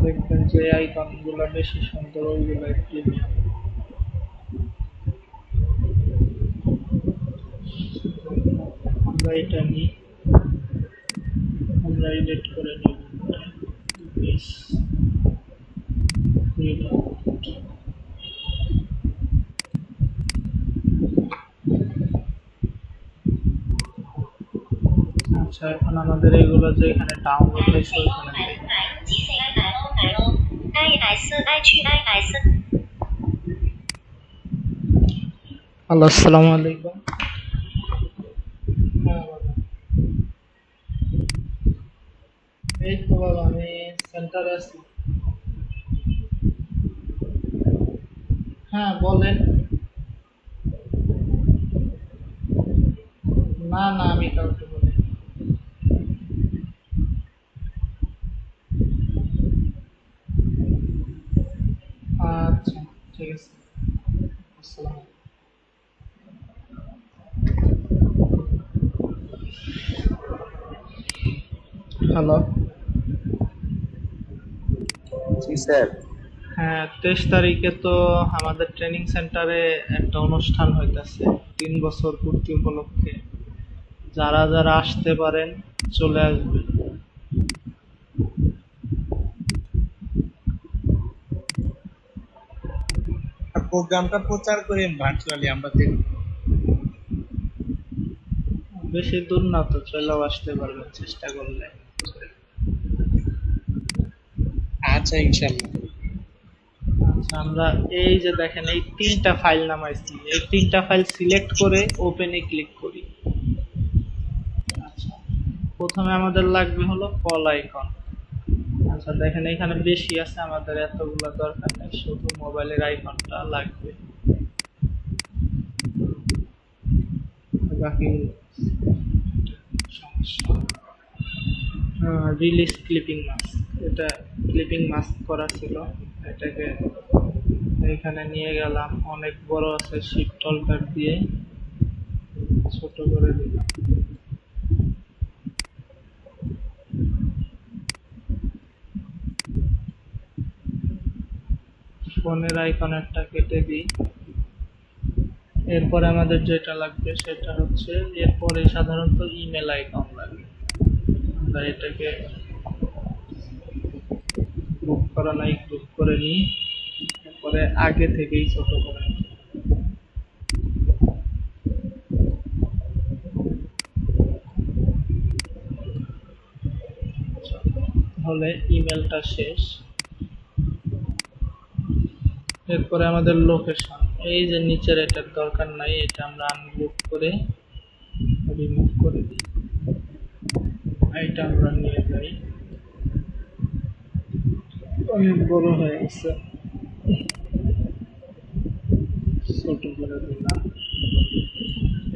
Speaker 1: দেখবেন যে আইকন গুলা বেশি সুন্দর, ওইগুলো প্রিমিয়াম। আমরা এটা নিই, আমরা এডিট করে নিব। Yes. আচ্ছা, এখন আমাদের এগুলো যে এখানে ডাউনলোড হয়েছে ওখানে হ্যালো, আসসালামু আলাইকুম। হ্যাঁ বাবা, এই তো বাবা আমি সেন্টারে আছি। হ্যাঁ বলেন। না না, আমি কাউকে বলি। আচ্ছা, ঠিক আছে, আসসালাম। হ্যালো।
Speaker 2: জি স্যার।
Speaker 1: হ্যাঁ, 23 তারিখে তো আমাদের ট্রেনিং সেন্টারে একটা অনুষ্ঠান হইতাছে 3 বছর পূর্তি উপলক্ষে। যারা যারা আসতে পারেন চলে আসবেন।
Speaker 3: প্রোগ্রামটা প্রচার করেন ভার্চুয়ালি, আমরা দেখব।
Speaker 1: বেশি দূর না তো, চলেও আসতে পারবেন চেষ্টা করলে।
Speaker 3: আচ্ছা, ইনশাল্লাহ।
Speaker 1: আচ্ছা, আমরা এই যে দেখেন এই 3টা ফাইল নামাইছি, এই 3টা ফাইল সিলেক্ট করে ওপেনে ক্লিক করি। আচ্ছা, প্রথমে আমাদের লাগবে হলো কল আইকন। আচ্ছা দেখেন এখানে বেশি আছে, আমাদের এতগুলো দরকার নেই, শুধু মোবাইলের আইকনটা লাগবে, বাকি সমস্যা। রিলিজ ক্লিপিং মাস্ক, এটা ক্লিপিং মাস্ক করা ছিল, এটাকে এখানে নিয়ে গেলাম, অনেক বড় আছে, শিফট অল্টার দিয়ে ছোট করে দিলাম। ফোনের আইকনেরটা কেটে দিই। এরপরে আমাদের যেটা লাগবে সেটা হচ্ছে, এরপরে সাধারণত ইমেল আইকন লাগবে, আমরা এটাকে গ্রুপ করা নাই, গ্রুপ করে নিই, এরপরে আগে থেকেই ছোট করে নিই। তাহলে ইমেলটা শেষ। এরপরে আমাদের লোকেশন, এই যে নিচের এটার দরকার নাই, এটা আমরা আনগ্রুপ করে রিমুভ করে দিই, এটা আমরা নিয়ে যাই, অনেক বড় হয়ে গেছে, ছোট করে দিলাম,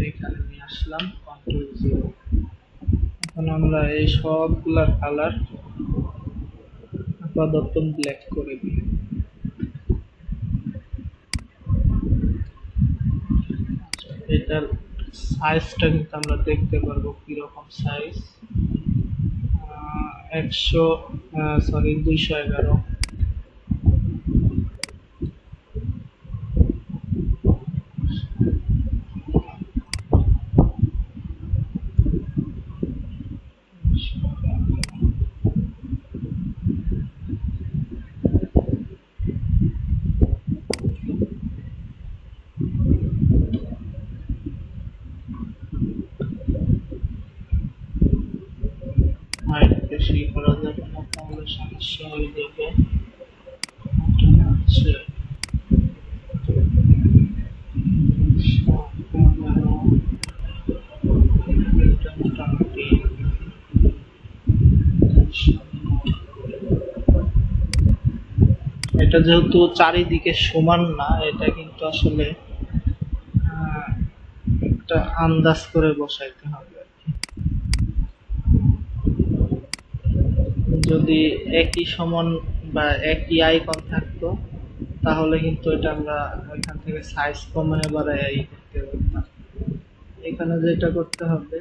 Speaker 1: এখানে নিয়ে আসলাম, Ctrl+0। এখন আমরা এই সবগুলা কালার আপাতত ব্ল্যাক করে দিই। এটার সাইজটা কিন্তু আমরা দেখতে পারবো কিরকম সাইজ, 211। থাকবে, হচ্ছে এটা মোটামুটি এটা যেহেতু চারিদিকে সমান না, এটা কিন্তু আসলে আহ, একটা আন্দাজ করে বসাইতে হবে। যদি একই সমান বা একই আইকন থাকতো তাহলে কিন্তু এটা আমরা এখান থেকে সাইজ কমায় বাড়ায় করতে পারতাম। এখানে যেটা করতে হবে,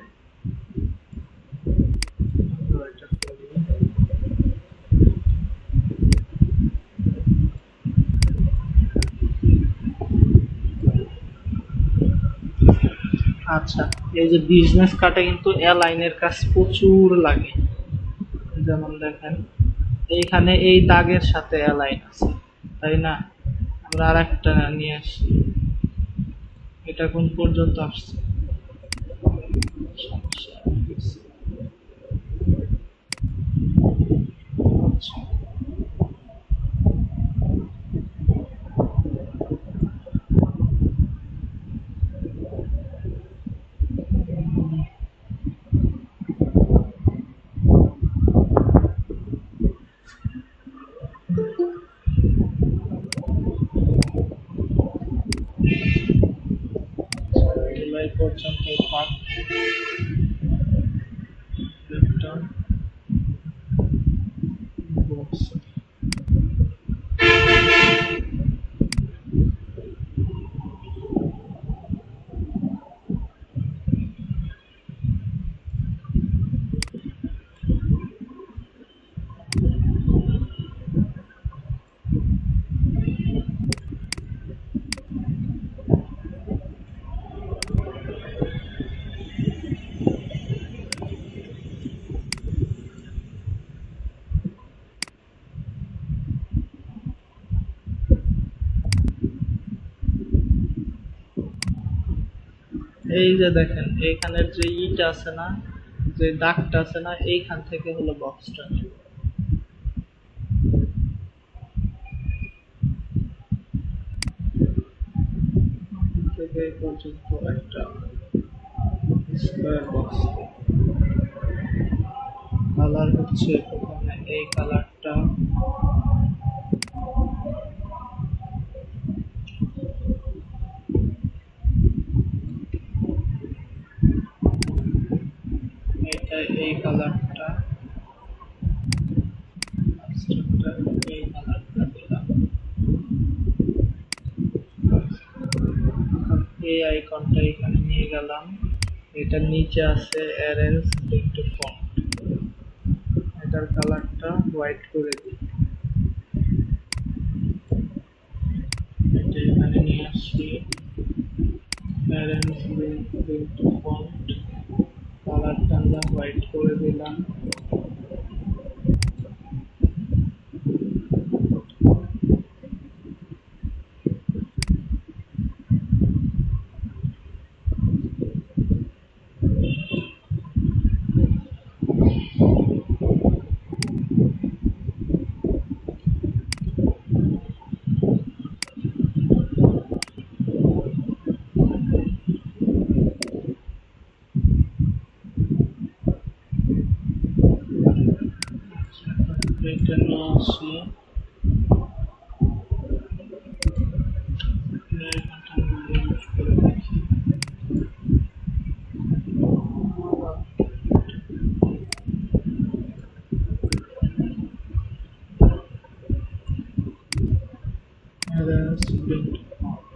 Speaker 1: আমরা এটা করি। আচ্ছা, এই যে বিজনেস কার্ডে কিন্তু অ্যালাইনের কাজ প্রচুর লাগে। যেমন দেখেন এইখানে এই দাগের সাথে অ্যালাইন আছে, তাই না? আমরা আর একটা নিয়ে আসি, এটা কোন পর্যন্ত আসছে? সমস্যা হয়েছে। আচ্ছা, জুলাই পর্যন্ত থাক, একটা box। এই যে দেখেন এইখানের যে ইটা আছে না, যে দাগটা আছে না, এইখান থেকে হলো বক্সটা থেকে এই পর্যন্ত একটা স্কোয়ার বক্স। কালার হচ্ছে প্রথমে এই কালারটা, এটা এই কালারটা, এই কালারটা দিলাম। এই আইকনটা এখানে নিয়ে গেলাম, এটার নিচে আছে অ্যারেঞ্জ ইনটু ফন্ট, এটার কালারটা হোয়াইট করে দিই। এটা এখানে নিয়ে আসি, অ্যারেঞ্জ ইনটু ফন্ট, কালারটা আমরা হোয়াইট করে দিলাম। এটা নিয়ে আসি, অ্যারেঞ্জ ইনটু ফন্ট।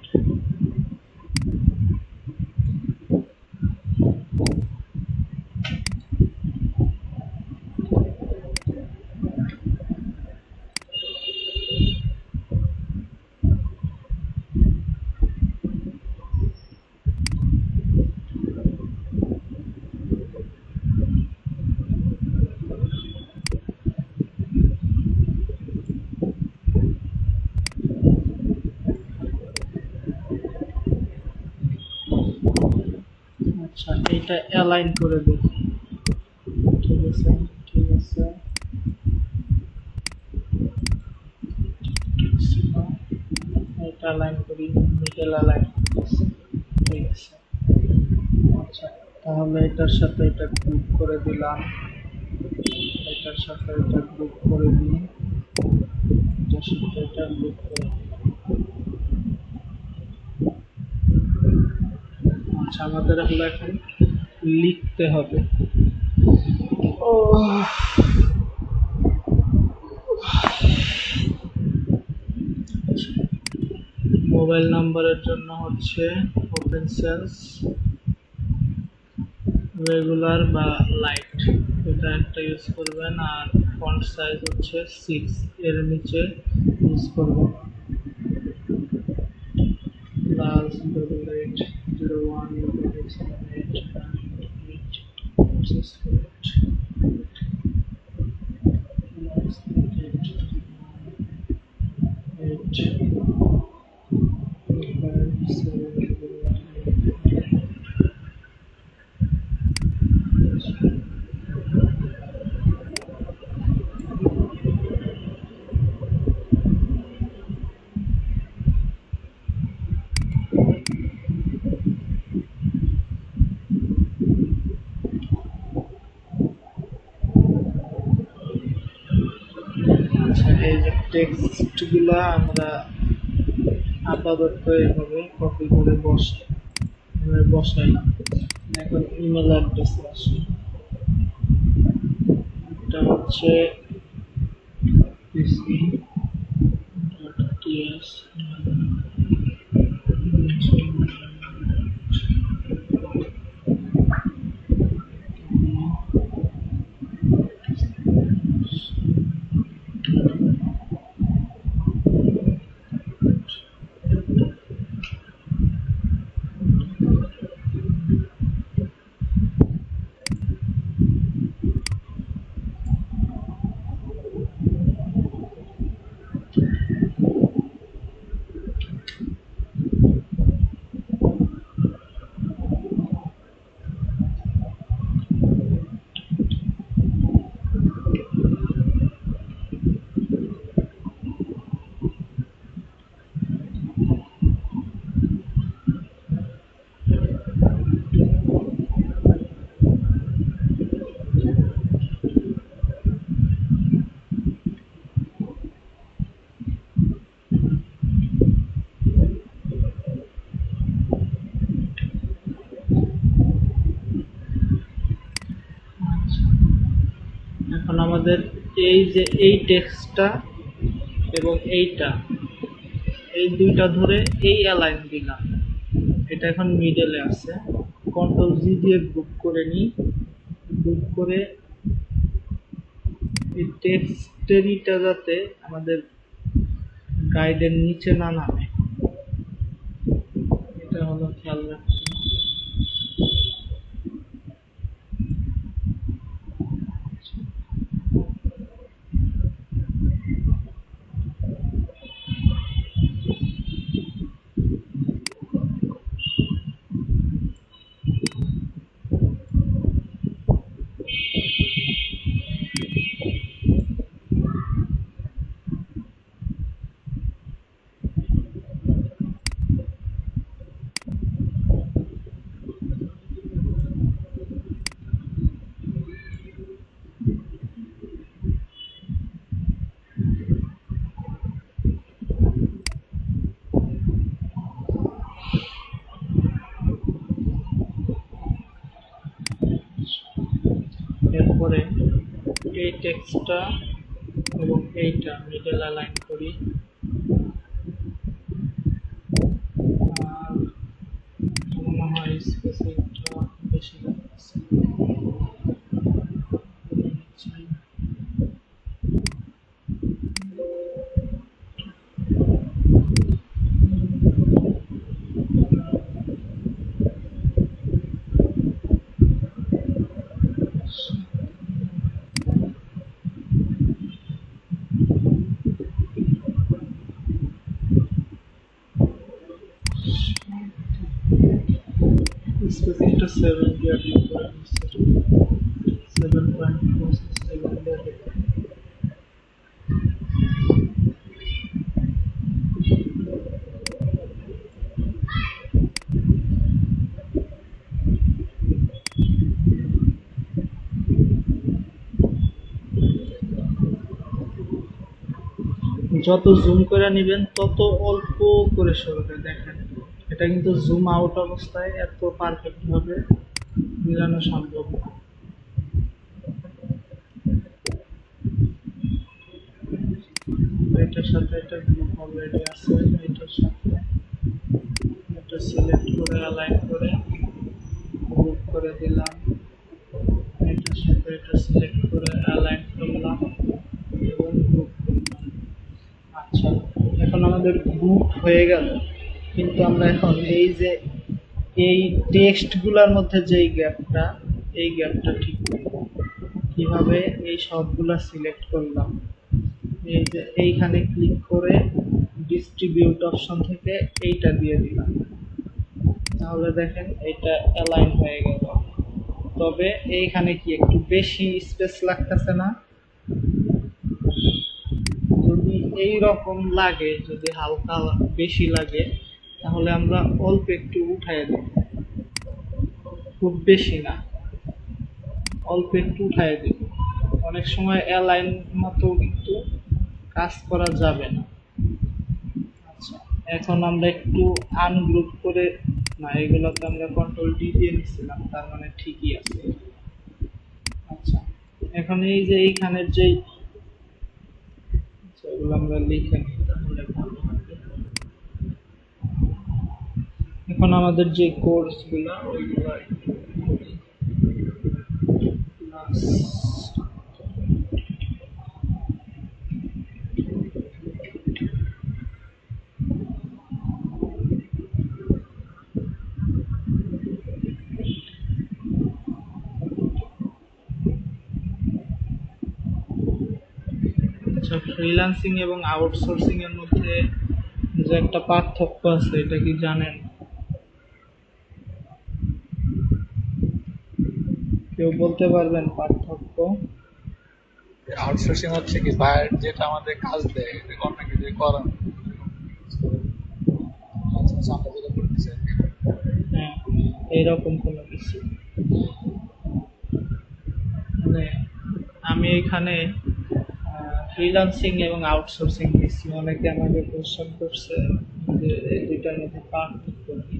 Speaker 1: আচ্ছা, এটা অ্যালাইন করে দিই। ঠিক আছে, ঠিক আছে। এটা অ্যালাইন করি, মিডল অ্যালাইন করতেছি, ঠিক আছে। আচ্ছা, তাহলে এটার সাথে এটা গ্রুপ করে দিলাম, এটার সাথে এটা গ্রুপ করে দিই, এটার সাথে এটা গ্রুপ করে দিই। আচ্ছা, আমাদের হলো এখন লিখতে হবে। ও মোবাইল নাম্বারের জন্য হচ্ছে ওপেন সেন্স, রেগুলার বা লাইট, এটা একটা ইউজ করবেন। আর ফন্ট সাইজ হচ্ছে 6, এর নিচে ইউজ করবেন। প্লাস 88 আচ্ছা, এই যে টেক্সট গুলা আমরা আপাতত এইভাবে কপি করে বসাই। এখন ইমেল অ্যাড্রেসে আসি। এটা হচ্ছে pc.ts এখন আমাদের এই যে এই টেক্সটটা এবং এই দুইটা ধরে এই অ্যালাইন দিলাম, এটা এখন মিডলে আছে। কন্ট্রোল জি দিয়ে গ্রুপ করে নিই, গ্রুপ করে এই টেক্সটেরিটা যাতে আমাদের গাইডের নিচে না নামে, এটা হলো খেয়াল রাখতে। এরপরে এই টেক্সটটা এবং এইটা মিডল অ্যালাইন করি। আর মনে হয় স্পেসিংটা বেশি লাগছে। স্পেসিংটা 7 দিয়ে ডিপ করে নিচ্ছে, 7.47 দিয়ে ডিপ। যত জুম করে নেবেন তত অল্প করে সরবে। দেখেন এটা কিন্তু জুম আউট অবস্থায় এত পারফেক্ট ভাবে মিলানো সম্ভব না। এটার সাথে এটা গ্রুপ অলরেডি আছে, এটার সাথে এটা সিলেক্ট করে অ্যালাইন করে গ্রুপ করে দিলাম, এটার সাথে এটা সিলেক্ট করে অ্যালাইন করলাম এবং গ্রুপ করলাম। আচ্ছা, এখন আমাদের গ্রুপ হয়ে গেল, কিন্তু আমরা এখন এই যে এই টেক্সটগুলোর মধ্যে যেই গ্যাপটা, এই গ্যাপটা ঠিক করব কিভাবে। এই সবগুলা সিলেক্ট করলাম, এই যে এইখানে ক্লিক করে ডিস্ট্রিবিউট অপশন থেকে এইটা দিয়ে দিলাম, তাহলে দেখেন এটা অ্যালাইন হয়ে গেল। তবে এইখানে কি একটু বেশি স্পেস লাগতেছে না? যদি এই রকম লাগে, যদি হালকা বেশি লাগে, তাহলে আমরা অল্প একটু উঠায় দেব, খুব বেশি না, অল্প একটু উঠায় দেব। অনেক সময় অ্যালাইন মতো কিন্তু কাজ করা যাবে না। আচ্ছা, এখন আমরা একটু আনগ্রুপ করে, না এগুলোতে আমরা কন্ট্রোল ডি দিয়ে নিচ্ছিলাম, তার মানে ঠিকই আছে। আচ্ছা, এখন এই যে এইখানের যেই, এগুলো আমরা লিখে নিই তাহলে ভালো হবে। এখন আমাদের যে কোর্সগুলো ওইগুলো একটু আচ্ছা, ফ্রিল্যান্সিং এবং আউটসোর্সিং এর মধ্যে যে একটা পার্থক্য আছে, এটা কি জানেন? কেউ বলতে পারবেন পার্থক্য?
Speaker 3: আউটসোর্সিং হচ্ছে কি বাইরে যেটা আমাদের কাজ দেয় অন্য কিছু করার, আমরা যেটা করতেছি আর কি।
Speaker 1: হ্যাঁ, এইরকম কোনো কিছু মানে আমি এখানে ফ্রিল্যান্সিং এবং আউটসোর্সিং দিচ্ছি। অনেকে আমাকে কোশ্চেন করছে যে এই দুইটার মধ্যে পার্থক্য কি।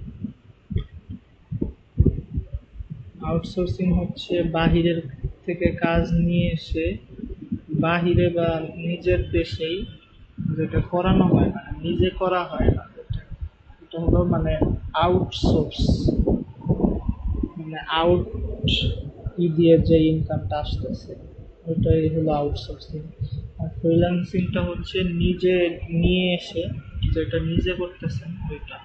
Speaker 1: আউটসোর্সিং হচ্ছে বাহিরের থেকে কাজ নিয়ে এসে বাহিরে বা নিজের দেশেই যেটা করানো হয় না, নিজে করা হয় না, এটা হলো মানে আউটসোর্স, মানে আউট দিয়ে যে ইনকামটা আসতেছে ওটাই হলো আউটসোর্সিং। আর ফ্রিল্যান্সিংটা হচ্ছে নিজে নিয়ে এসে যেটা নিজে করতেছেন ওইটা।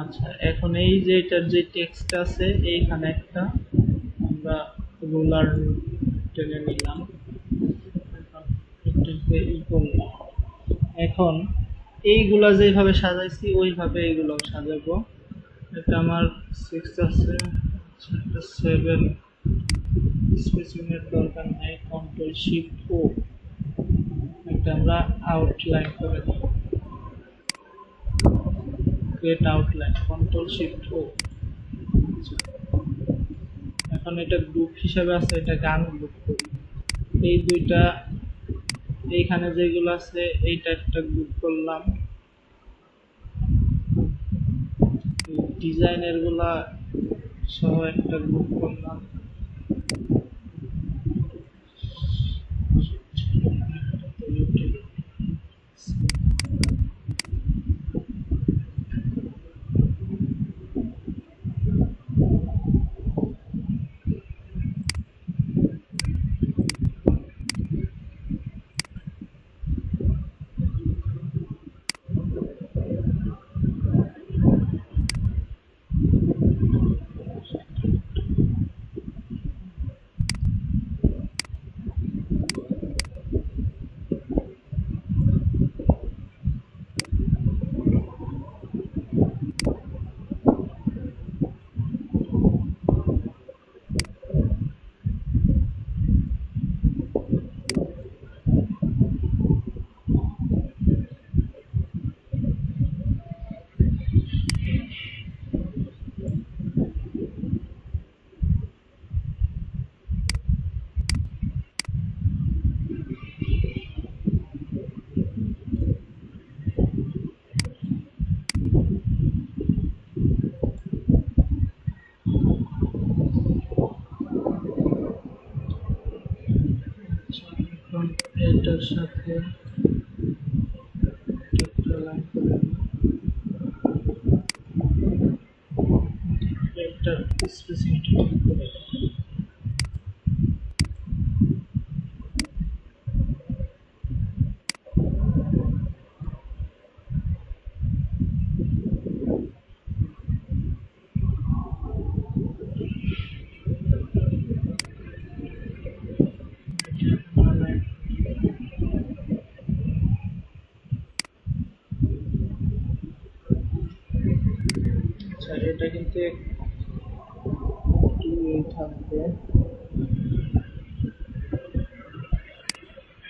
Speaker 1: আচ্ছা, এখন এই যে এটার যে টেক্সট আছে এইখানে একটা আমরা রুলার টেনে নিলাম, এখন এটাকে ই করলাম। এখন এইগুলা যেভাবে সাজাইছি ওইভাবে এইগুলো সাজাবো। এটা আমার 6 আছে, এটা 7 স্পেসিংয়ের দরকার নাই, কন্ট্রোল শিফট ও এটা আমরা আউটলাইন করে দেব, ক্রিয়েট আউটলাইন, কন্ট্রোল শিফট ও। এখন এটা গ্রুপ হিসেবে আছে, এটা গান গ্রুপ করি। এই দুইটা এইখানে যেগুলো আছে এইটা একটা গ্রুপ করলাম, ডিজাইনের গুলা সহ একটা গ্রুপ করলাম, এটার সাথে একটা লাইন করে একটা স্পেসিং ঠিক করে মানে আচ্ছা এটা কিন্তু একটু থাকবে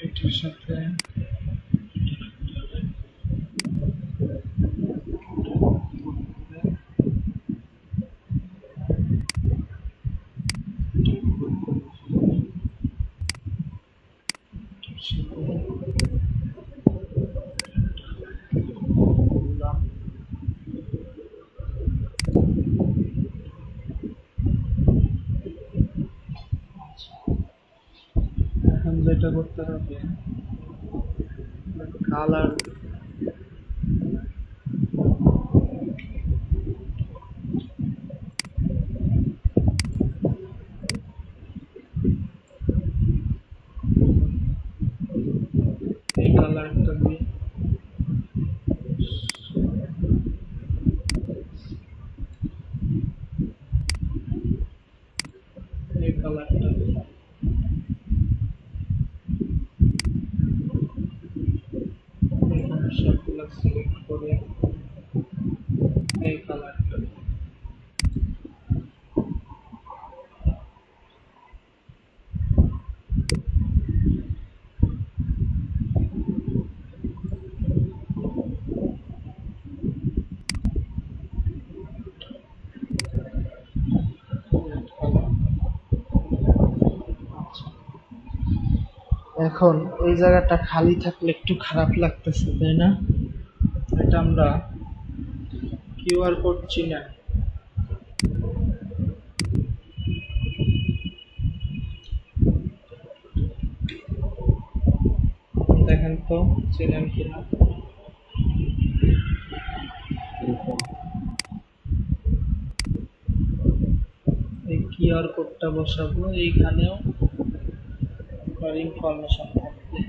Speaker 1: এটার সাথে দিলাম। এখন যেটা করতে হবে কালার এই কালারটা দিয়ে এই কালারটা দিয়ে এখানে সবগুলো সিলেক্ট করে এই কালারটা দিয়ে কালার। আচ্ছা এখন এই জায়গাটা খালি থাকলে একটু খারাপ লাগতেছে তাই না? এটা আমরা কিউআর কোড চিনা দেখেন তো চিনেন কিনা এই কিউআর কোডটা বসাবো এইখানেও ইনফরমেশন থাকবে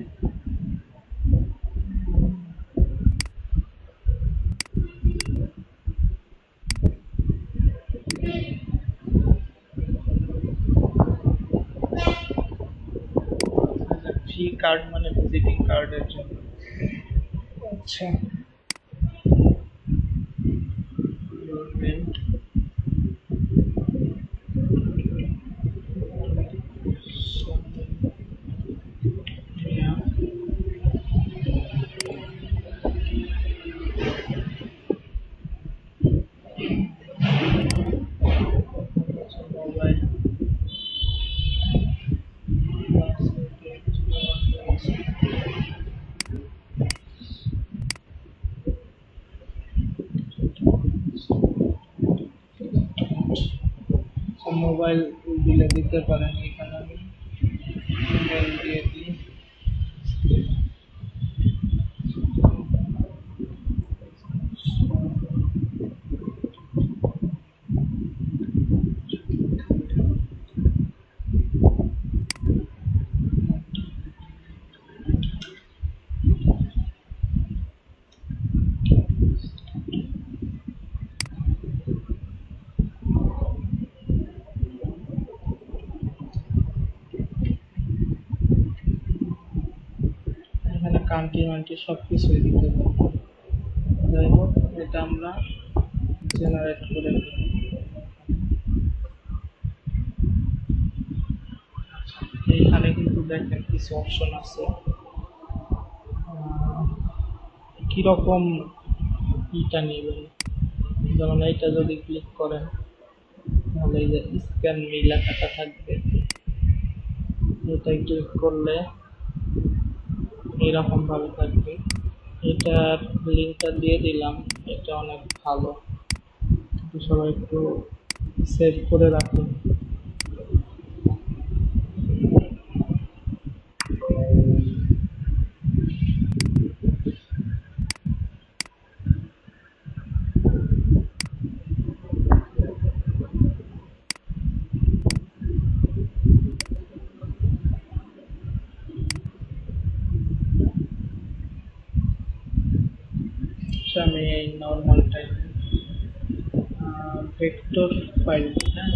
Speaker 1: ফি কার্ড মানে ভিজিটিং কার্ডের জন্য আচ্ছা পেমেন্ট মোবাইল মোবাইল দিলে দিতে পারেন এখানে আমি মোবাইল দিয়ে দিই এখানে কান্ট্রি মান্ট্রি সব কিছুই দিতে পারবো যাই হোক এটা আমরা জেনারেট করে দিই এইখানে কিন্তু দেখেন কিছু অপশন আছে কিরকম ইটা নেবেন যেমন এইটা যদি ক্লিক করেন তাহলে এই যে স্ক্যান মি লেখাটা থাকবে এটাই ক্লিক করলে এরকম ভাবে থাকবে এটার লিঙ্কটা দিয়ে দিলাম এটা অনেক ভালো কিন্তু সবাই একটু সেভ করে রাখুন হচ্ছে আমি এই নর্মাল টাইপ ভেক্টর ফাইল, হ্যাঁ,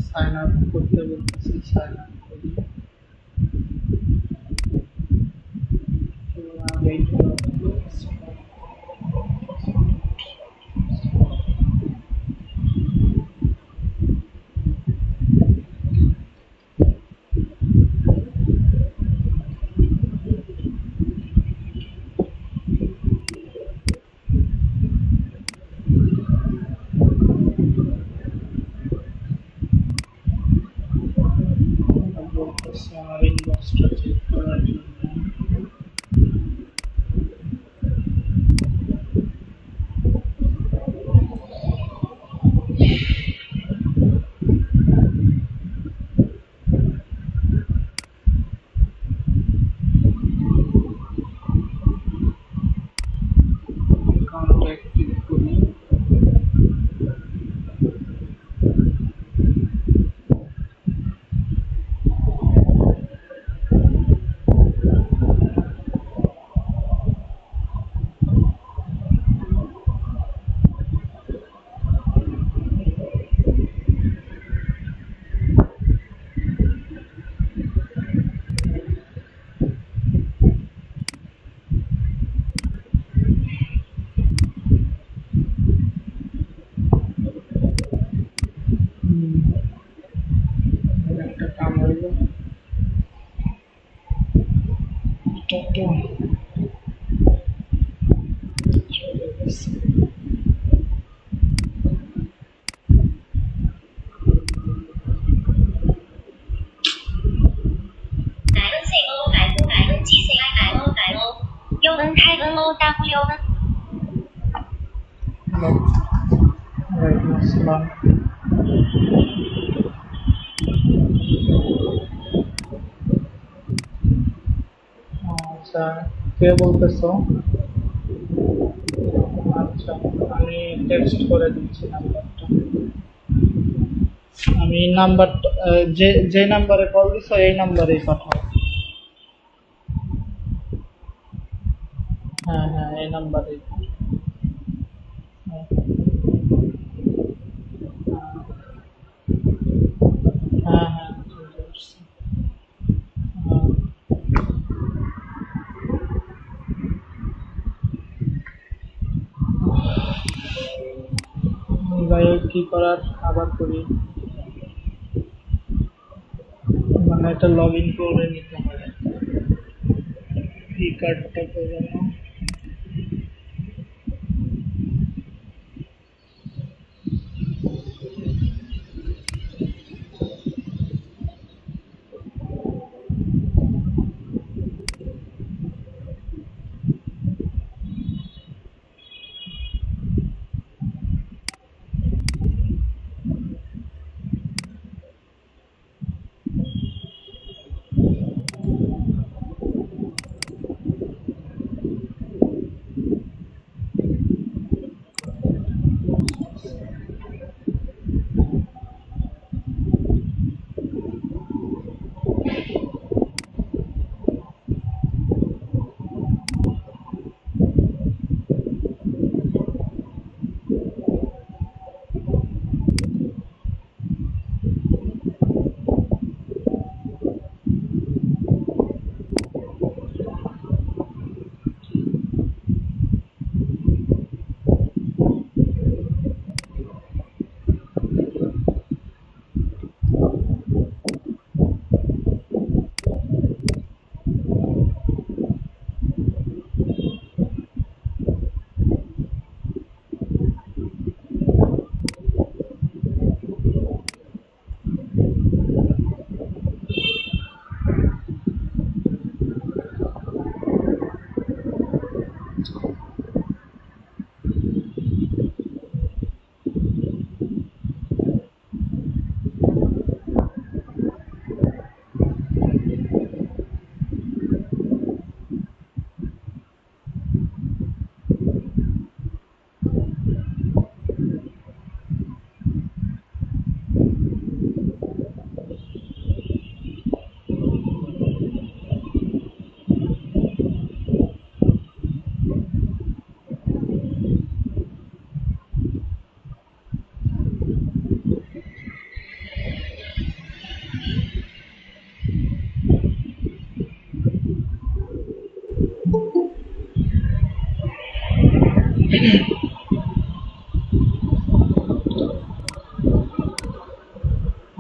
Speaker 1: সাইন আপ করতে বলতেছি, সাইন আপ করি। wait for this. বলতেছি আমার ইনবক্সটা চেক করার জন্য। অ্যাকাউন্ট অ্যাক্টিভ করি। একটা কাম হইলো, এটা তো চলে গেছে। ওয়ালাইকুম আসসালাম। আচ্ছা, কে বলতেছো? আচ্ছা, আমি টেক্সট করে দিচ্ছি নাম্বারটা। আমি নাম্বারটা যে যে নাম্বারে কল দিছো এই নাম্বারেই পাঠাও। হ্যাঁ হ্যাঁ, এই নাম্বারেই। হ্যাঁ হ্যাঁ হ্যাঁ, বুঝতে পারছি। হ্যাঁ, যাই হোক, কি করার, আবার করি। মানে এটা লগ ইন করে নিতে হবে। কি কার্ডটা করে নাও।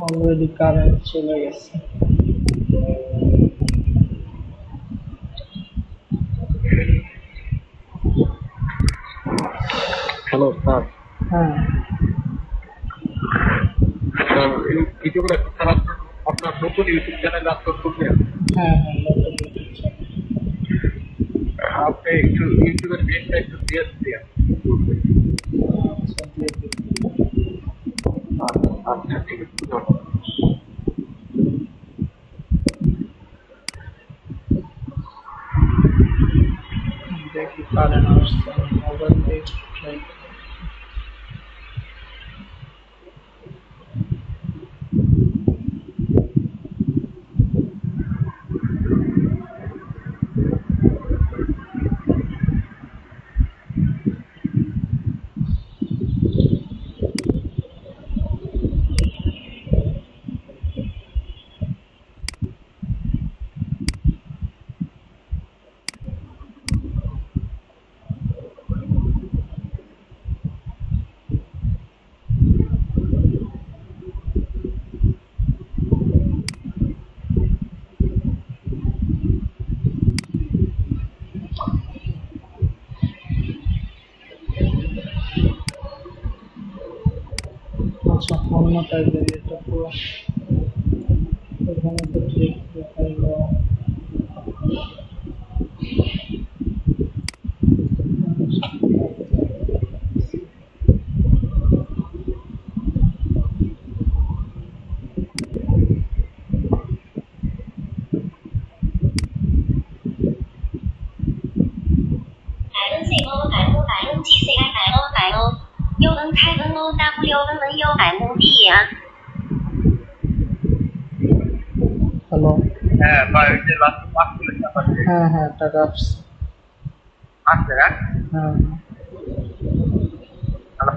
Speaker 1: অলরেডি কারেন্ট চলে গেছে।
Speaker 2: হ্যালো স্যার,
Speaker 1: হ্যাঁ
Speaker 2: এই ভিডিওগুলো স্যার আপনার নতুন ইউটিউব চ্যানেল আপলোড করবেন?
Speaker 1: হ্যাঁ হ্যাঁ নতুন ইউটিউব চ্যানেল।
Speaker 2: আপনি একটু ইউটিউবের লিঙ্কটা একটু দিয়ে দিন।
Speaker 1: আচ্ছা দিয়ে দিন।
Speaker 2: আচ্ছা ঠিক আছে, ধন্যবাদ।
Speaker 1: দেখি কারেন্ট আসছে, মোবাইল দিয়ে ট্রাই করি। আচ্ছা অন্যটায় যাই, এটা পুরো এখানে তো ঠিক দেখাইলো। হ্যালো।
Speaker 2: হ্যাঁ ভাই, ওই যে লাস্ট পাস করলে টাকা দিয়ে
Speaker 1: হ্যাঁ হ্যাঁ টাকা আসছে।
Speaker 2: আসছে। হ্যাঁ
Speaker 1: হ্যাঁ
Speaker 2: হ্যালো।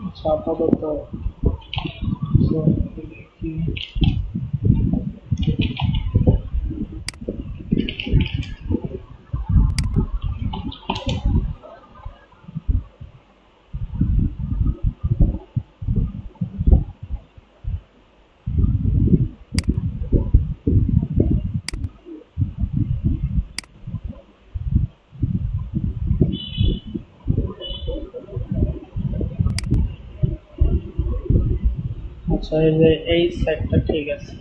Speaker 1: আচ্ছা আপাতত দেখি। আচ্ছা এই যে এই সাইডটা ঠিক আছে,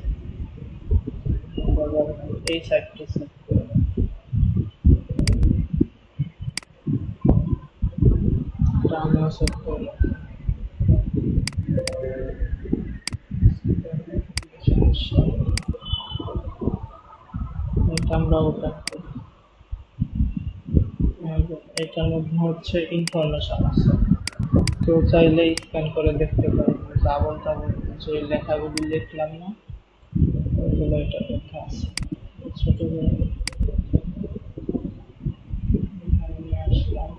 Speaker 1: এই সাইডটা সেট করে দাও। এটা আমিও সেট করে দাও। এটা আমরা ওপেন করি। এটার মধ্যে হচ্ছে ইনফরমেশন আছে, কেউ চাইলে স্ক্যান করে দেখতে পারে। ডাবল ডাবল যে লেখাগুলি লিখলাম না, ওইগুলো এটা লেখা আছে। ছোট করে এখানে নিয়ে আসলাম।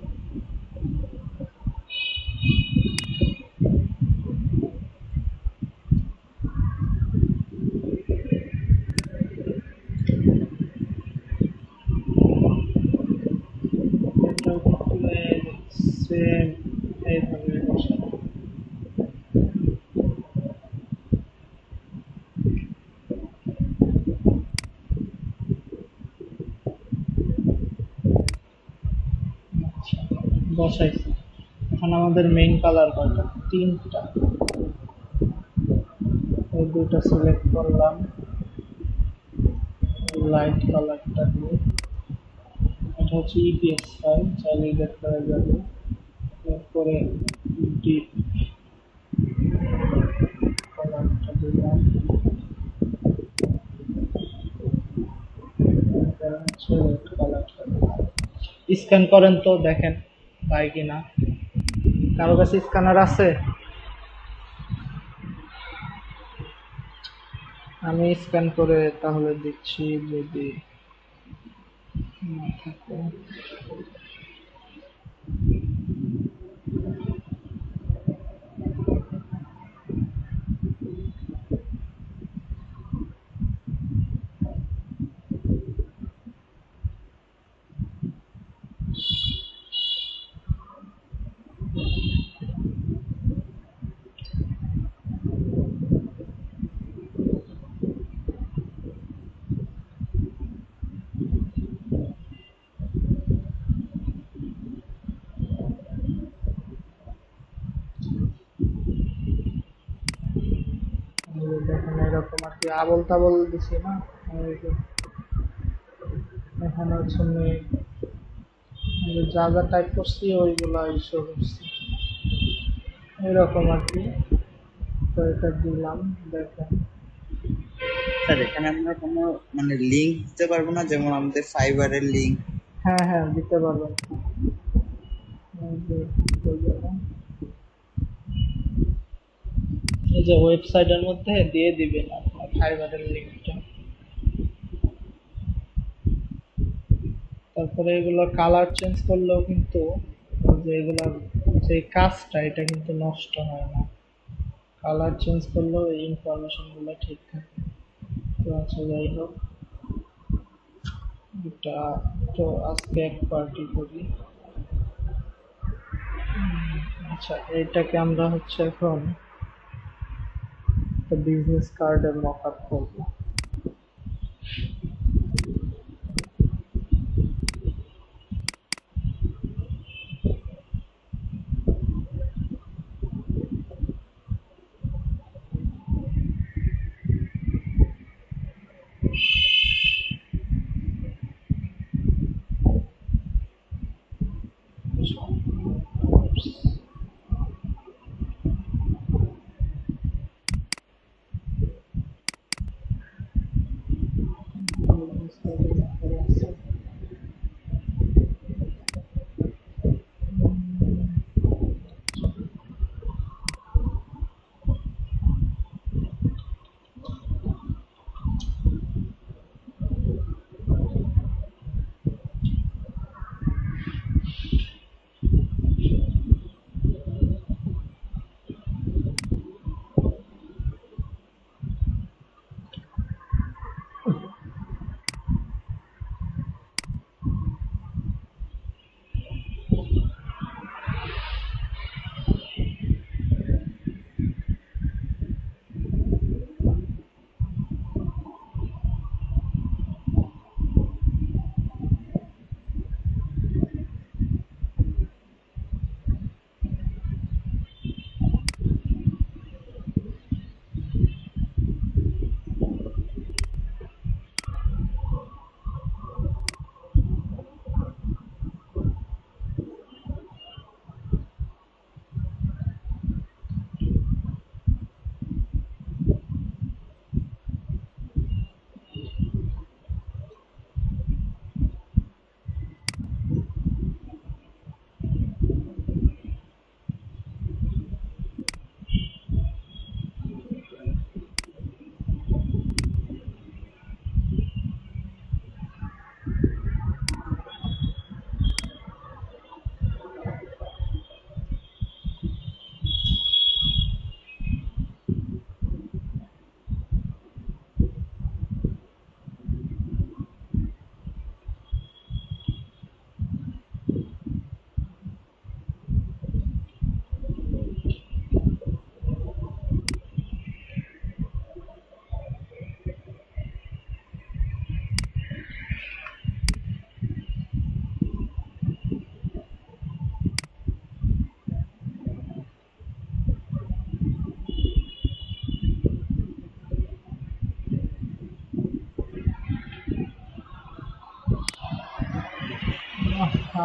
Speaker 1: বসাইছি। এখন আমাদের মেইন কালার কয়টা? তিনটা। এই দুইটা সিলেক্ট করলাম লাইট কালারটা দিয়ে। এটা হচ্ছে ইপিএস ফাইল, চাইলে এডিট করা যাবে। এরপরে ডিপ কালারটা দিলাম, এরপরে হচ্ছে রেড কালারটা দিলাম। স্ক্যান করেন তো দেখেন পাই কিনা। কারো কাছে স্ক্যানার আছে? আমি স্ক্যান করে তাহলে দিচ্ছি, যদি না থাকে। এই যে দেখেন এরকম আর কি আবল তাবল দিছি না। এই যে এখানে হচ্ছে আমি যা যা টাইপ করছি ওইগুলা শো করছি এরকম আর কি। তো এটা দিলাম, দেখেন।
Speaker 3: স্যার এখানে আমরা কোনো মানে লিংক দিতে পারবো না, যেমন আমাদের ফাইবারের লিংক?
Speaker 1: হ্যাঁ হ্যাঁ দিতে পারবেন। এই যে হয়ে গেল। এই যে ওয়েবসাইটের মধ্যে দিয়ে দিবেন আপনার ফাইবারের লিঙ্কটা। তারপরে এগুলো কালার চেঞ্জ করলেও কিন্তু ওই যে এগুলোর যে কাজটা এটা কিন্তু নষ্ট হয় না। কালার চেঞ্জ করলেও এই ইনফরমেশনগুলো ঠিক থাকে। তো আচ্ছা যাই হোক, এটা তো আজকে এক পার্টি করি। আচ্ছা এইটাকে আমরা হচ্ছে এখন একটা বিজনেস কার্ডের মক আপ করবো।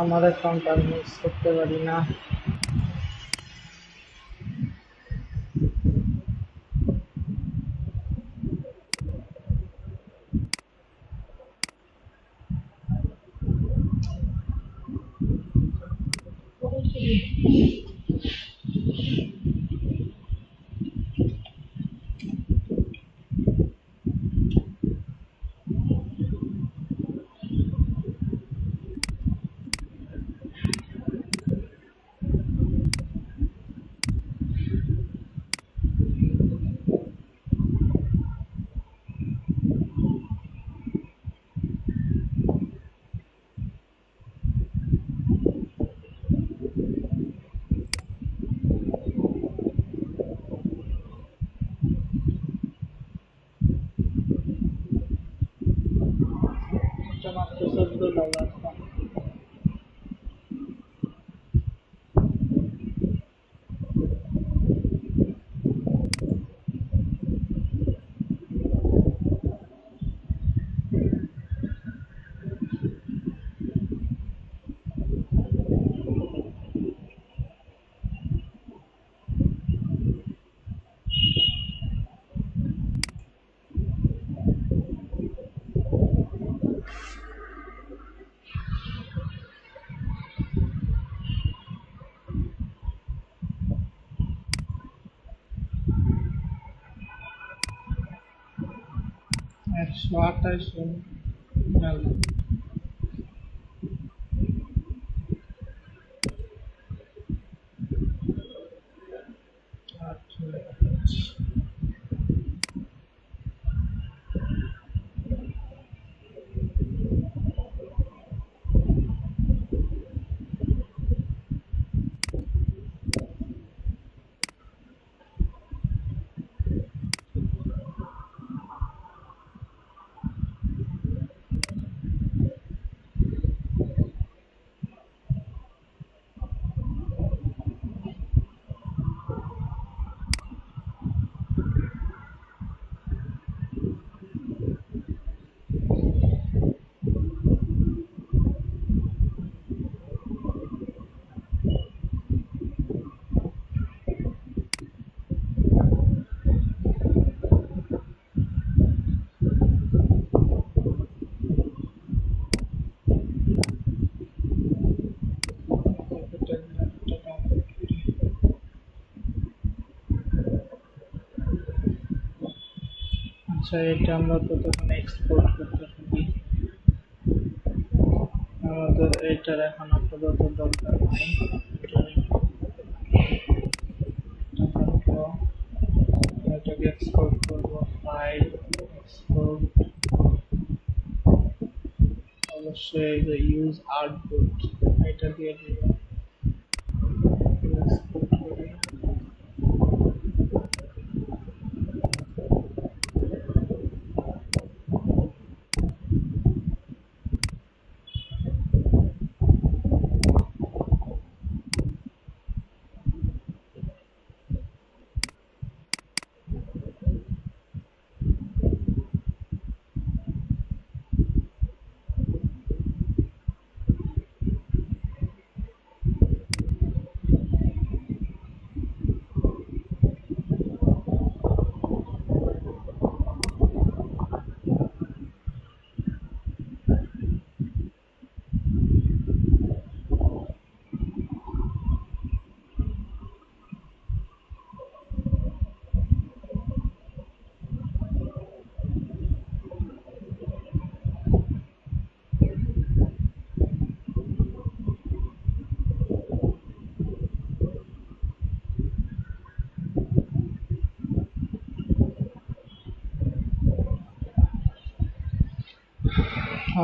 Speaker 1: আমার অ্যাকাউন্ট আমি ইউজ করতে পারি না। এটা মাত্র $14। $128 আচ্ছা, এটা আমরা ততক্ষণ এক্সপোর্ট করতে থাকি। আমাদের এটার এখন আপাতত দরকার নেই। এটাকে এক্সপোর্ট করবো, ফাইল এক্সপোর্ট, অবশ্যই ইউজ আউটপুট এটা দিয়ে দিব। এক্সপোর্ট করি।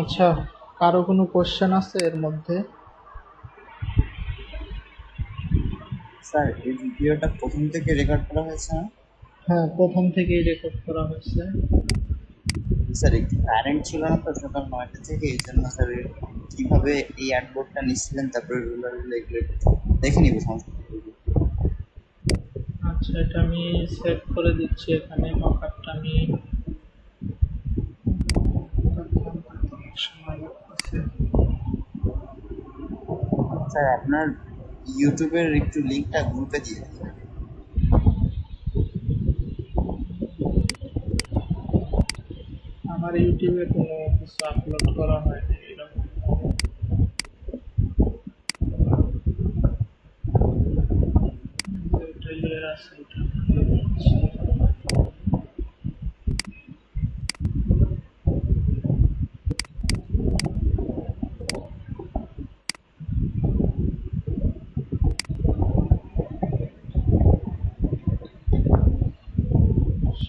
Speaker 1: আচ্ছা, কারো কোনো কোশ্চেন আছে এর মধ্যে?
Speaker 3: স্যার এই ভিডিওটা প্রথম থেকে রেকর্ড করা হয়েছে না?
Speaker 1: হ্যাঁ, প্রথম থেকেই রেকর্ড করা হয়েছে।
Speaker 3: স্যার একটু কারেন্ট ছিল না তো সকাল 9টা থেকে, এই জন্য স্যার কিভাবে এই আর্টবোর্ডটা নিচ্ছিলেন তারপরে রুলার এগুলো দেখে নিব সমস্যা নেই।
Speaker 1: আচ্ছা, এটা আমি সেভ করে দিচ্ছি এখানে। মকআপটা আমি সময় লাগতেছে।
Speaker 3: স্যার আপনার ইউটিউবের একটু লিঙ্কটা গ্রুপে দিয়ে দিন।
Speaker 1: আমার ইউটিউবে কোনো কিছু আপলোড করা হয়নি এরকম। এটা ইয়ে আছে, এটা দিয়ে দিচ্ছি।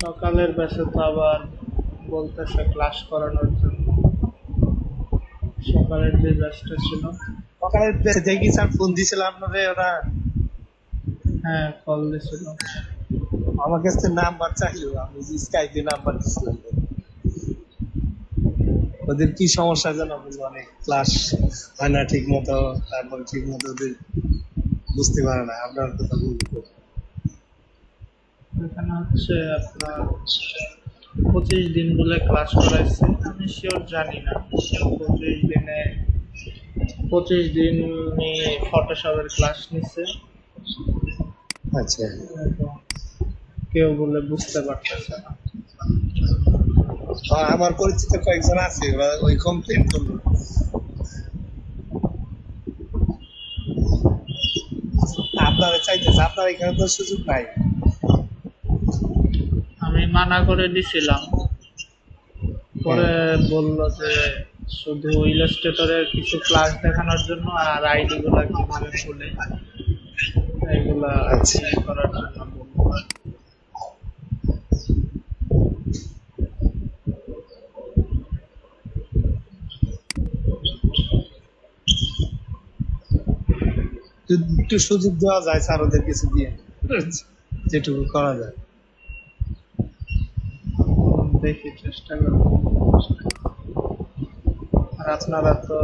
Speaker 1: সকালের ব্যাচে তো আবার বলতেছে ক্লাস করানোর জন্য। সকালের যে ব্যাচটা ছিল,
Speaker 4: সকালে দেখি স্যার ফোন দিছিল আপনাদের, ওরা
Speaker 1: হ্যাঁ কল দিছিল।
Speaker 4: আমার কাছে নাম্বার চাইলো, আমি স্কাইপে নাম্বার দিছিলাম। ওদের কি সমস্যা জানো, বললো অনেক ক্লাস হয় না ঠিক মতো, তারপর ঠিক মতো ওদের বুঝতে পারে না আপনার কথা বলবো।
Speaker 1: এখানে হচ্ছে আপনার 25 দিন বলে ক্লাস করাইছে, আমি শিওর জানি না। 25 দিন নিয়ে ফটোশপের ক্লাস নিছে,
Speaker 4: আচ্ছা,
Speaker 1: এবং কেউ বলে বুঝতে পারতেছে না।
Speaker 4: আমার পরিচিত কয়েকজন আছে, ওরা ওই কমপ্লেন করলো। আপনারা চাইতেছে, আপনার এখানে তো সুযোগ নাই।
Speaker 1: আমি মানা করে দিছিলাম, পরে বলল যে শুধু ইলাস্ট্রেটরের কিছু ক্লাস দেখানোর জন্য আর আইডি গুলা কিভাবে খুলে এগুলা
Speaker 4: আচ্ছা।
Speaker 1: করার জন্য বলল।
Speaker 4: একটু সুযোগ দেওয়া যায় স্যার, ওদের কিছু দিয়ে যেটুকু করা যায়।
Speaker 1: দেখি চেষ্টা করবো। আর আপনারা তো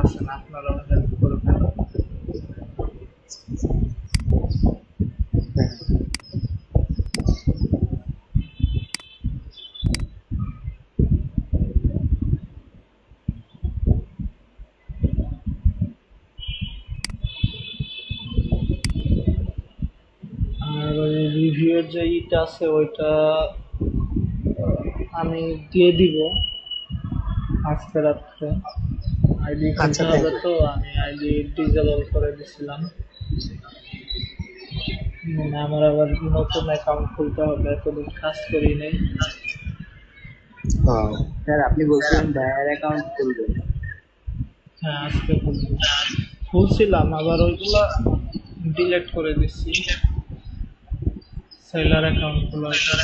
Speaker 1: আছেন, আপনারাও হেল্প করবেন।
Speaker 4: হ্যাঁ।
Speaker 1: আর ওই রিভিউয়ের যে ইটা আছে ওইটা আমি দিয়ে দিব আজকে রাত্রে। আইডি
Speaker 4: আচ্ছা,
Speaker 1: খুলতে হবে
Speaker 4: thank you.
Speaker 1: তো, আমি আইডি ডিসেবল করে দিছিলাম। মানে আমার আবার নতুন অ্যাকাউন্ট খুলতে হবে, এতদিন কাজ করি নাই।
Speaker 4: হ্যাঁ।
Speaker 3: স্যার আপনি বলছিলেন ভাইয়ার অ্যাকাউন্ট খুলবেন।
Speaker 1: হ্যাঁ আজকে খুলছিলাম, আবার ওইগুলা ডিলিট করে দিচ্ছি। সেলার অ্যাকাউন্ট খোলা হয়েছে।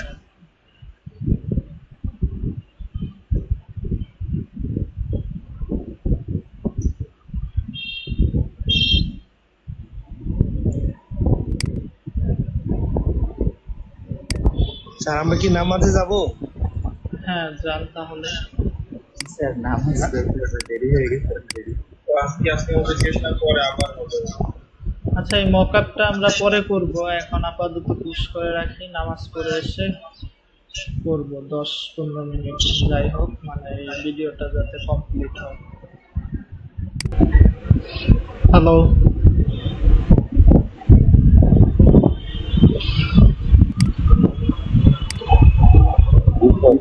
Speaker 4: স্যার আমরা কি নামাজে যাবো?
Speaker 1: হ্যাঁ যান তাহলে।
Speaker 3: স্যার নামাজ পড়তে দেরি হয়ে গেছে, দেরি।
Speaker 4: আজকে আজকে হবে, চেষ্টা করে আবার হবে।
Speaker 1: আচ্ছা এই মকআপটা আমরা পরে করব, এখন আপাতত পুশ করে রাখি, নামাজ পড়ে এসে করব 10-15 মিনিট যাই হোক, মানে এই ভিডিওটা যাতে কমপ্লিট হয়। হ্যালো,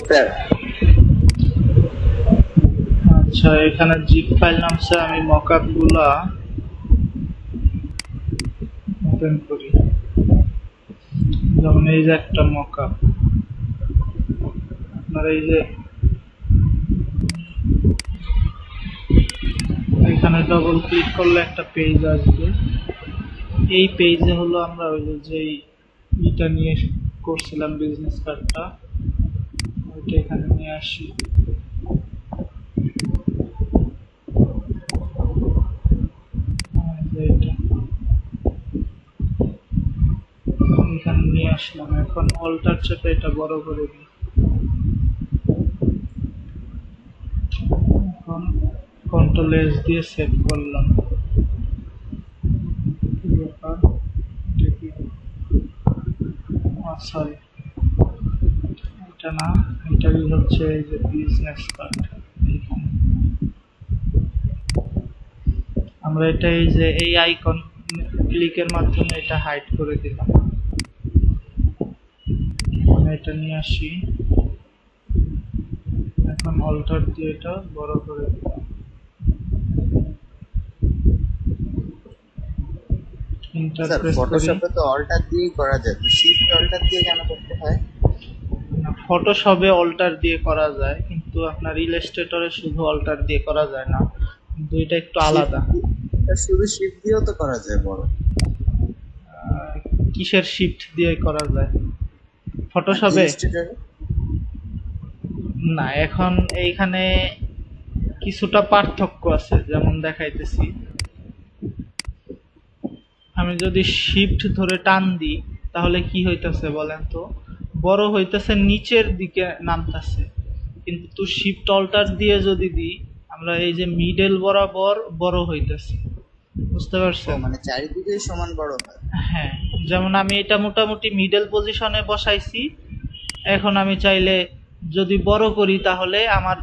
Speaker 3: স্যার
Speaker 1: আচ্ছা এখানে জিপ ফাইল নামছে, আমি মকআপ গুলা ওপেন করি। যেমন এই যে একটা মকআপ, আপনার এই যে এখানে ডবল ক্লিক করলে একটা পেজ আসবে। এই পেজে হলো আমরা ওই যে ইটা নিয়ে করছিলাম বিজনেস কার্ডটা, ওইটা এখানে নিয়ে আসি। এই যে এটা এখানে নিয়ে আসলাম, এখন অল্টার চেপে এটা বড় করে দিই। এখন কন্ট্রোল এস দিয়ে সেভ করলাম। কি ব্যাপার, এটা কি? সরি, এটা না, এটাই হচ্ছে এই যে বিজনেস কার্ড। আমরা এটা এই যে এই আইকন ক্লিকের মাধ্যমে এটা হাইড করে দিলাম। আমি এটা নিয়ে আসি, এখন অল্টার দিয়ে এটা বড় করে দিলাম। এন্টার
Speaker 3: স্যার
Speaker 1: প্রেস করি।
Speaker 3: ফটোশপে তো অল্টার দিয়েই করা যায়, শিফট অল্টার দিয়ে কেন করতে হয়?
Speaker 1: ফটোশপে অল্টার দিয়ে করা যায়, কিন্তু আপনার ইলাস্ট্রেটরে শুধু অল্টার দিয়ে করা যায় না, কিন্তু এটা একটু আলাদা।
Speaker 3: শুধু শিফট দিয়েও তো করা যায় বড়।
Speaker 1: কিসের শিফট দিয়ে করা যায় ফটোশপে?
Speaker 3: ইলাস্ট্রেটরে
Speaker 1: না, এখন এইখানে কিছুটা পার্থক্য আছে, যেমন দেখাইতেছি। আমি যদি শিফট ধরে টান দিই তাহলে কি হইতেছে বলেন তো? বড় হইতেছে, নিচের দিকে নামতেছে। কিন্তু শিফট অল্টার দিয়ে যদি দিই, আমরা এই যে মিডল বরাবর বড় হইতেছে। বুঝতে পারছেন?
Speaker 3: মানে চারিদিকে সমান বড় হয়।
Speaker 1: হ্যাঁ, যেমন আমি এটা মোটামুটি মিডল পজিশনে বসাইছি। এখন আমি চাইলে যদি বড় করি তাহলে আমার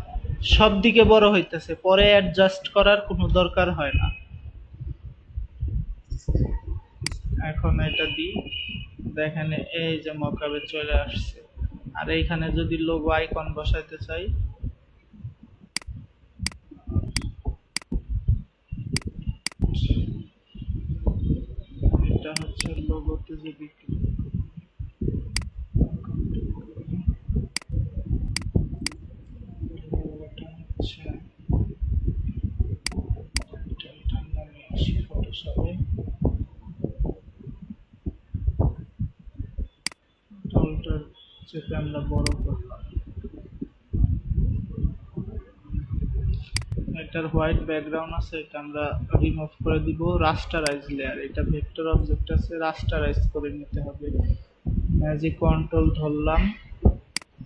Speaker 1: সব দিকে বড় হইতেছে, পরে অ্যাডজাস্ট করার কোনো দরকার হয় না। এখন এটা দিই, দেখেন এই যে মকআপে চলে আসছে। আর এইখানে যদি লোগো আইকন বসাইতে চাই, এটা হচ্ছে লোগোতে যদি লোগোটা হচ্ছে এটার নামে আসি ফটোশপে, অল্টার চেপে আমরা বড় করলাম। এটার হোয়াইট ব্যাকগ্রাউন্ড আছে, এটা আমরা রিমুভ করে দিব। রাস্টারাইজ লেয়ার, এটা ভেক্টর অবজেক্ট আছে, রাস্টারাইজ করে নিতে হবে। ম্যাজিক কন্ট্রোল ধরলাম,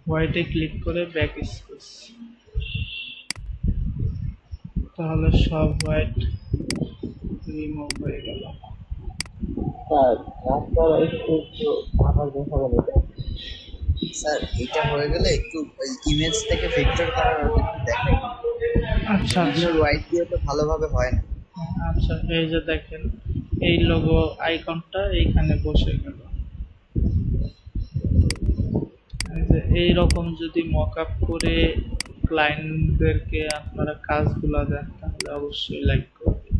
Speaker 1: হোয়াইটে ক্লিক করে ব্যাক স্পেস, তাহলে সব হোয়াইট রিমুভ হয়ে গেল।
Speaker 3: স্যার এটা হয়ে গেলে একটু ওই ইমেজ থেকে ভেক্টর করার একটু দেখাই।
Speaker 1: আচ্ছা আচ্ছা
Speaker 3: হোয়াইট দিয়ে তো ভালোভাবে হয় না।
Speaker 1: আচ্ছা, এই যে দেখেন এই লোগো আইকনটা এইখানে বসে গেল। এইরকম যদি মকআপ করে ক্লায়েন্টদেরকে আপনারা কাজগুলো দেন তাহলে অবশ্যই লাইক করবেন।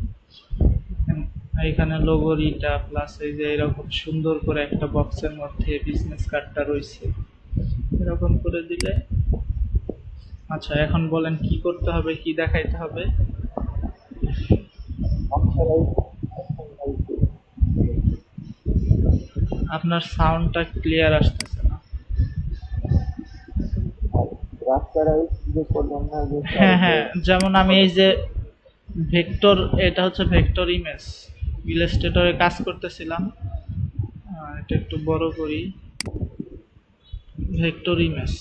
Speaker 1: এখানে লোগোর ইটা প্লাস এই যে এরকম সুন্দর করে একটা বক্সের মধ্যে বিজনেস কার্ডটা রয়েছে, এরকম করে দিলে। আচ্ছা, এখন বলেন কি করতে হবে, কি দেখাইতে হবে? আপনার সাউন্ডটা ক্লিয়ার আসতেছে না। হ্যাঁ হ্যাঁ, যেমন আমি এই যে ভেক্টর, এটা হচ্ছে ভেক্টর ইমেজ, ইলাস্ট্রেটরে কাজ করতেছিলাম। এটা একটু বড় করি, ভেক্টর ইমেজ।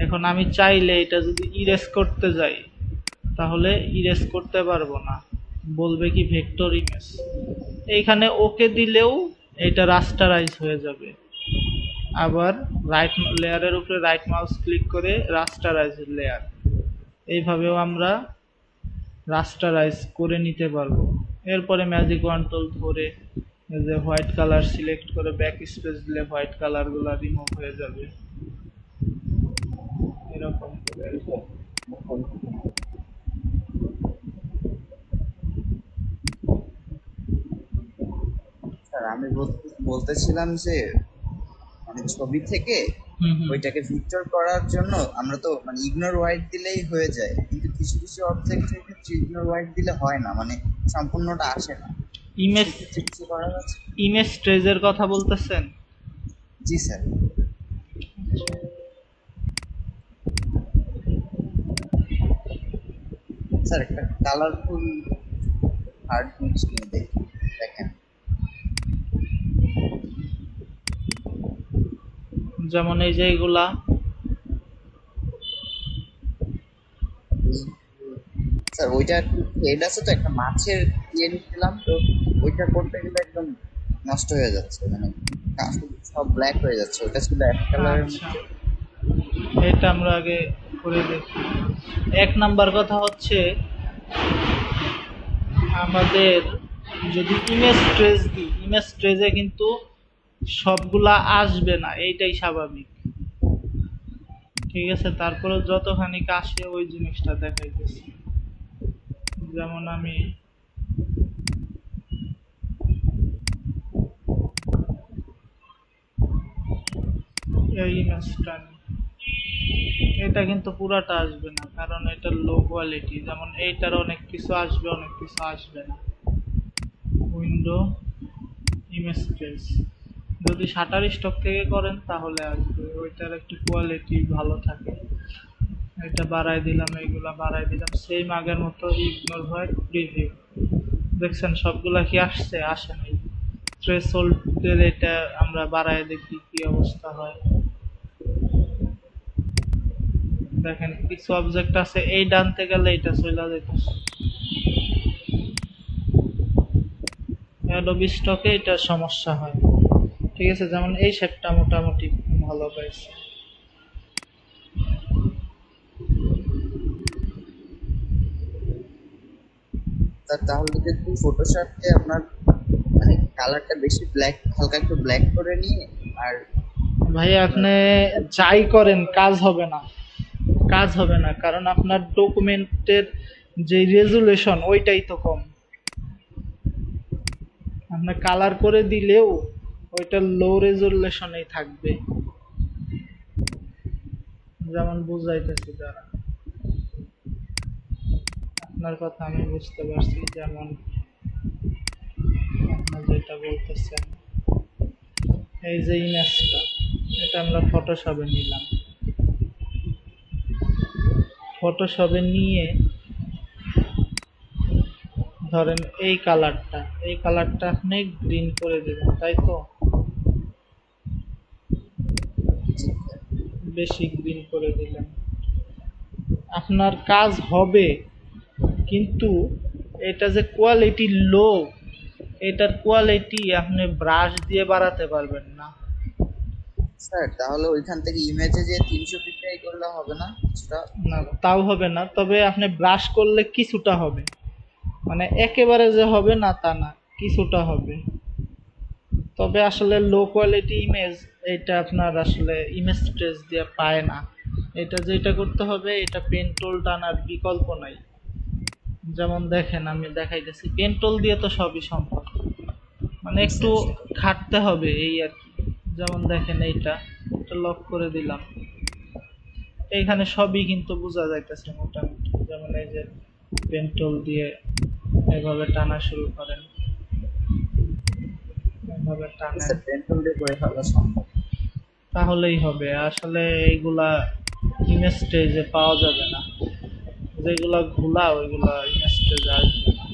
Speaker 1: এখন আমি চাইলে এটা যদি ইরেজ করতে যাই তাহলে ইরেজ করতে পারবো না, বলবে কি ভেক্টর ইমেজ। এইখানে ওকে দিলেও এটা রাস্টারাইজ হয়ে যাবে। আবার রাইট লেয়ারের উপরে রাইট মাউস ক্লিক করে রাস্টারাইজ লেয়ার, এইভাবেও আমরা রাস্টারাইজ করে নিতে পারবো। এরপরে ম্যাজিক কন্ট্রোল ধরে এই যে হোয়াইট কালার সিলেক্ট করে ব্যাক স্পেস দিলে হোয়াইট কালারগুলো রিমুভ হয়ে যাবে, এরকম করে।
Speaker 3: স্যার আমি বলতেছিলাম যে মানে ছবি থেকে ওইটাকে ভিক্টর করার জন্য আমরা তো মানে ইগনোর হোয়াইট দিলেই হয়ে যায়, কিন্তু কিছু কিছু অবজেক্টের ক্ষেত্রে ইগনোর হোয়াইট দিলে হয় না, মানে সম্পূর্ণটা আসে না।
Speaker 1: ইমেজ
Speaker 3: কিছু করা যাচ্ছে?
Speaker 1: ইমেজ ট্রেজের কথা বলতেছেন?
Speaker 3: জি স্যার। স্যার একটা কালারফুল হার্ড মিক্স নিয়ে দেখি, দেখেন।
Speaker 1: যেমন এই যে এইগুলা,
Speaker 3: স্যার ওইটা হেড আছে তো একটা মাছের ইয়ে নিচ্ছিলাম, তো ওইটা করতে গেলে একদম নষ্ট হয়ে যাচ্ছে, মানে সব ব্ল্যাক হয়ে যাচ্ছে। ওটা ছিল এক কালারের
Speaker 1: আচ্ছা এটা আমরা আগে করে দেখি। এক নাম্বার কথা হচ্ছে আমাদের যদি ইমেজ ট্রেস দিই, ইমেজ ট্রেসে কিন্তু সবগুলা আসবে না, এইটাই স্বাভাবিক। ঠিক আছে, তারপরে যতখানি আসে ওই জিনিসটা দেখাইতেছি। যেমন আমি এই ইমেজটা নিই, এটা কিন্তু পুরাটা আসবে না, কারণ এটা লো কোয়ালিটি। যেমন এইটার অনেক কিছু আসবে, অনেক কিছু আসবে না। উইন্ডো ইমেজ ট্রেস যদি শাটার স্টক থেকে করেন তাহলে আসবে, ওইটার একটু কোয়ালিটি ভালো থাকে। এটা বাড়াই দিলাম, এইগুলা বাড়াই দিলাম, সেম আগের মতো ইগনোর হয় প্রিভিউ। দেখছেন সবগুলা কি আসছে? আসে নাই। থ্রেশহোল্ডের এটা আমরা বাড়ায় দেখি কি অবস্থা হয়। দেখেন কিছু অবজেক্ট আছে এই ডানতে গেলে এটা চলে যেতেছে। অ্যাডোবি স্টকে এটা সমস্যা হয়। ঠিক আছে, যেমন এই শেপটা মোটামুটি ভালো পাইছে।
Speaker 3: তাহলে যদি ফটোশপে আপনার মানে কালারটা বেশি ব্ল্যাক, হালকা একটু ব্ল্যাক করে নিয়ে, আর
Speaker 1: ভাই আপনি যাই করেন কাজ হবে না, কাজ হবে না, কারণ আপনার ডকুমেন্টের যে রেজুলেশন ওইটাই তো কম। আপনি কালার করে দিলেও ওইটা লো রেজুলেশনেই থাকবে। যেমন বুঝাইতেছি দ্বারা, আপনার কথা আমি বুঝতে পারছি। যেমন আপনি যেটা বলতেছেন, এই যে ইমেজটা, এটা আমরা ফটোশপে নিলাম। ফটোশপে নিয়ে ধরেন এই কালারটা আপনি গ্রিন করে দেবেন, তাই তো? বেশি গ্রিন করে দিলেন, আপনার কাজ হবে, কিন্তু এটা যে কোয়ালিটি লো, এটার কোয়ালিটি আপনি ব্রাশ দিয়ে বাড়াতে পারবেন না।
Speaker 3: স্যার তাহলে ওইখান থেকে ইমেজে যে 300 পিক্সেল করলে হবে না কিছুটা?
Speaker 1: না, তাও হবে না, তবে আপনি ব্রাশ করলে কিছুটা হবে, মানে একেবারে যে হবে না তা না, কিছুটা হবে। তবে আসলে লো কোয়ালিটি ইমেজ এটা আপনার আসলে ইমেজ ট্রেস দিয়ে পায় না। এটা যেটা করতে হবে, এটা পেন টুল টানার বিকল্প নাই। যেমন দেখেন আমি দেখাইতেছি, পেন টুল দিয়ে তো সবই সম্ভব, মানে একটু খাটতে হবে এই আর কি। যেমন দেখেন এটা লক করে দিলাম, এইখানে সবই কিন্তু বোঝা যাইতেছে মোটামুটি। যেমন এই যে পেন টুল দিয়ে এভাবে টানা শুরু করেন, এভাবে টানেন,
Speaker 3: স্যার পেন্টুল দিয়ে করে ফেলা সম্ভব?
Speaker 1: তাহলেই হবে। আসলে এইগুলা ইমেজ স্টেজে পাওয়া যাবে না, যেগুলা ঘোলা ওইগুলা ইমেজ স্টেজে আসবে না।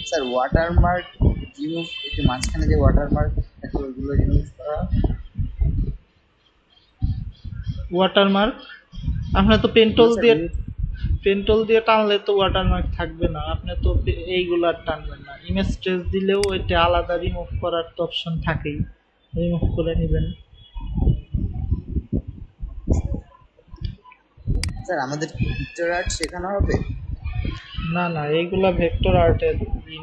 Speaker 3: স্যার ওয়াটারমার্ক রিমুভ, একটু মাঝখানে যে ওয়াটারমার্ক থাকে ওইগুলো রিমুভ করা।
Speaker 1: ওয়াটারমার্ক আপনার তো পেন টুল দিয়ে টানলে তো ওয়াটারমার্ক থাকবে না, আপনি তো এইগুলা টানবেন না। ইমেজ ট্রেস দিলেও এটা আলাদা রিমুভ করার তো অপশন থাকেই, রিমুভ করে নেবেন।
Speaker 3: স্যার আমাদের পিকচার আর্ট শেখানো হবে?
Speaker 1: না না, এইগুলা ভেক্টর আর্টের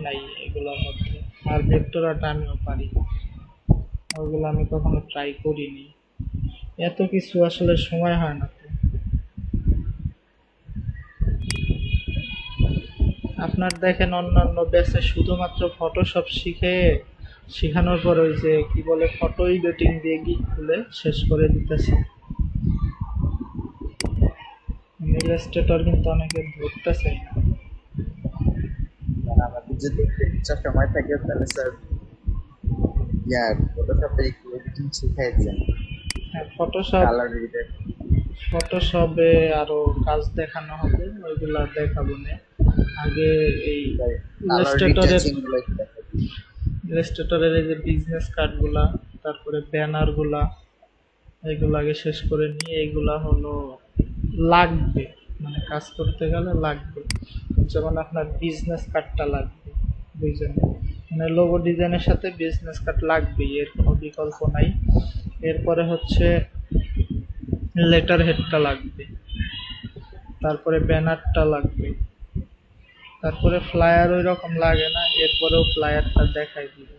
Speaker 1: নাই এগুলোর মধ্যে। আর ভেক্টর আর্ট আমিও পারি, ওগুলো আমি কখনো ট্রাই করিনি, এত কিছু আসলে সময় হয় না তো। আপনার দেখেন অন্যান্য ব্যাচে শুধুমাত্র ফটোশপ শেখানোর পর ওই যে কি বলে ফটো এডিটিং দিয়ে গিক খুলে শেষ করে দিতেছে। ইলাস্ট্রেটর কিন্তু অনেকে ধরতেছে না।
Speaker 3: মানে আমাদের যদি এক্সট্রা সময় থাকে তাহলে স্যার ফটোশপে একটু এডিটিং শিখাই দিলেন,
Speaker 1: হ্যাঁ,
Speaker 3: কালার এডিটর।
Speaker 1: ফটোশপে আরো কাজ দেখানো হবে, ওইগুলা দেখাবো না। আগে এই ইলাস্ট্রেটরের এই যে বিজনেস কার্ডগুলা, তারপরে ব্যানারগুলা, এগুলো আগে শেষ করে নিয়ে, এগুলা হলো লাগবে, মানে কাজ করতে গেলে লাগবে। যেমন আপনার বিজনেস কার্ডটা লাগবে, বুঝলেন? মানে লোগো ডিজাইনের সাথে বিজনেস কার্ড লাগবেই, এর কোনো বিকল্প নাই। এরপরে হচ্ছে লেটার হেডটা লাগবে, তারপরে ব্যানারটা লাগবে, তারপরে ফ্লায়ার ওই রকম লাগে না, এরপরেও ফ্লায়ারটা দেখাই দিব।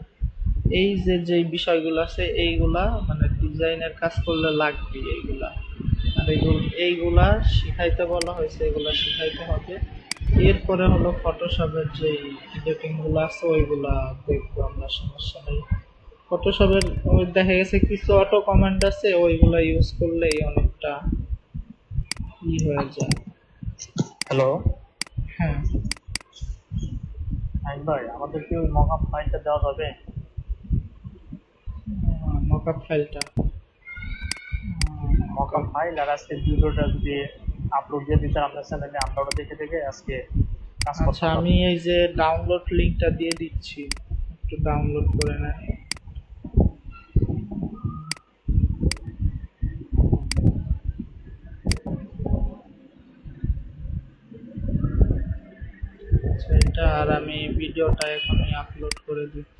Speaker 1: এই যে যেই বিষয়গুলো আছে এইগুলা মানে ডিজাইনের কাজ করলে লাগবে এইগুলা। আর এইগুলা শিখাইতে বলা হয়েছে, এগুলা শিখাইতে হবে। এরপরে হলো ফটোশপের যে এডিটিং গুলো আছে ওইগুলা দেখবো আমরা, সমস্যা নেই। ফটোশপের ওই দেখা গেছে কিছু অটো কমান্ড আছে, ওইগুলা ইউজ করলেই অনেকটা হয়ে যায়।
Speaker 5: হ্যালো
Speaker 1: হ্যাঁ,
Speaker 5: ভাই, আমাদের কি ওই মকআপ ফাইলটা দেওয়া যাবে?
Speaker 1: মকআপ ফাইলটা
Speaker 5: মকআপ ফাইল আর আজকে ভিডিওটা যদি আপলোড দিয়ে দিতে আপনার চ্যানেলে, আমরা ওটা দেখে দেখে আজকে কাজ করতে
Speaker 1: আচ্ছা, আমি এই যে ডাউনলোড লিংকটা দিয়ে দিচ্ছি, একটু ডাউনলোড করে নেন। আচ্ছা, এটা আর আমি ভিডিওটা এখনই আপলোড করে দিচ্ছি।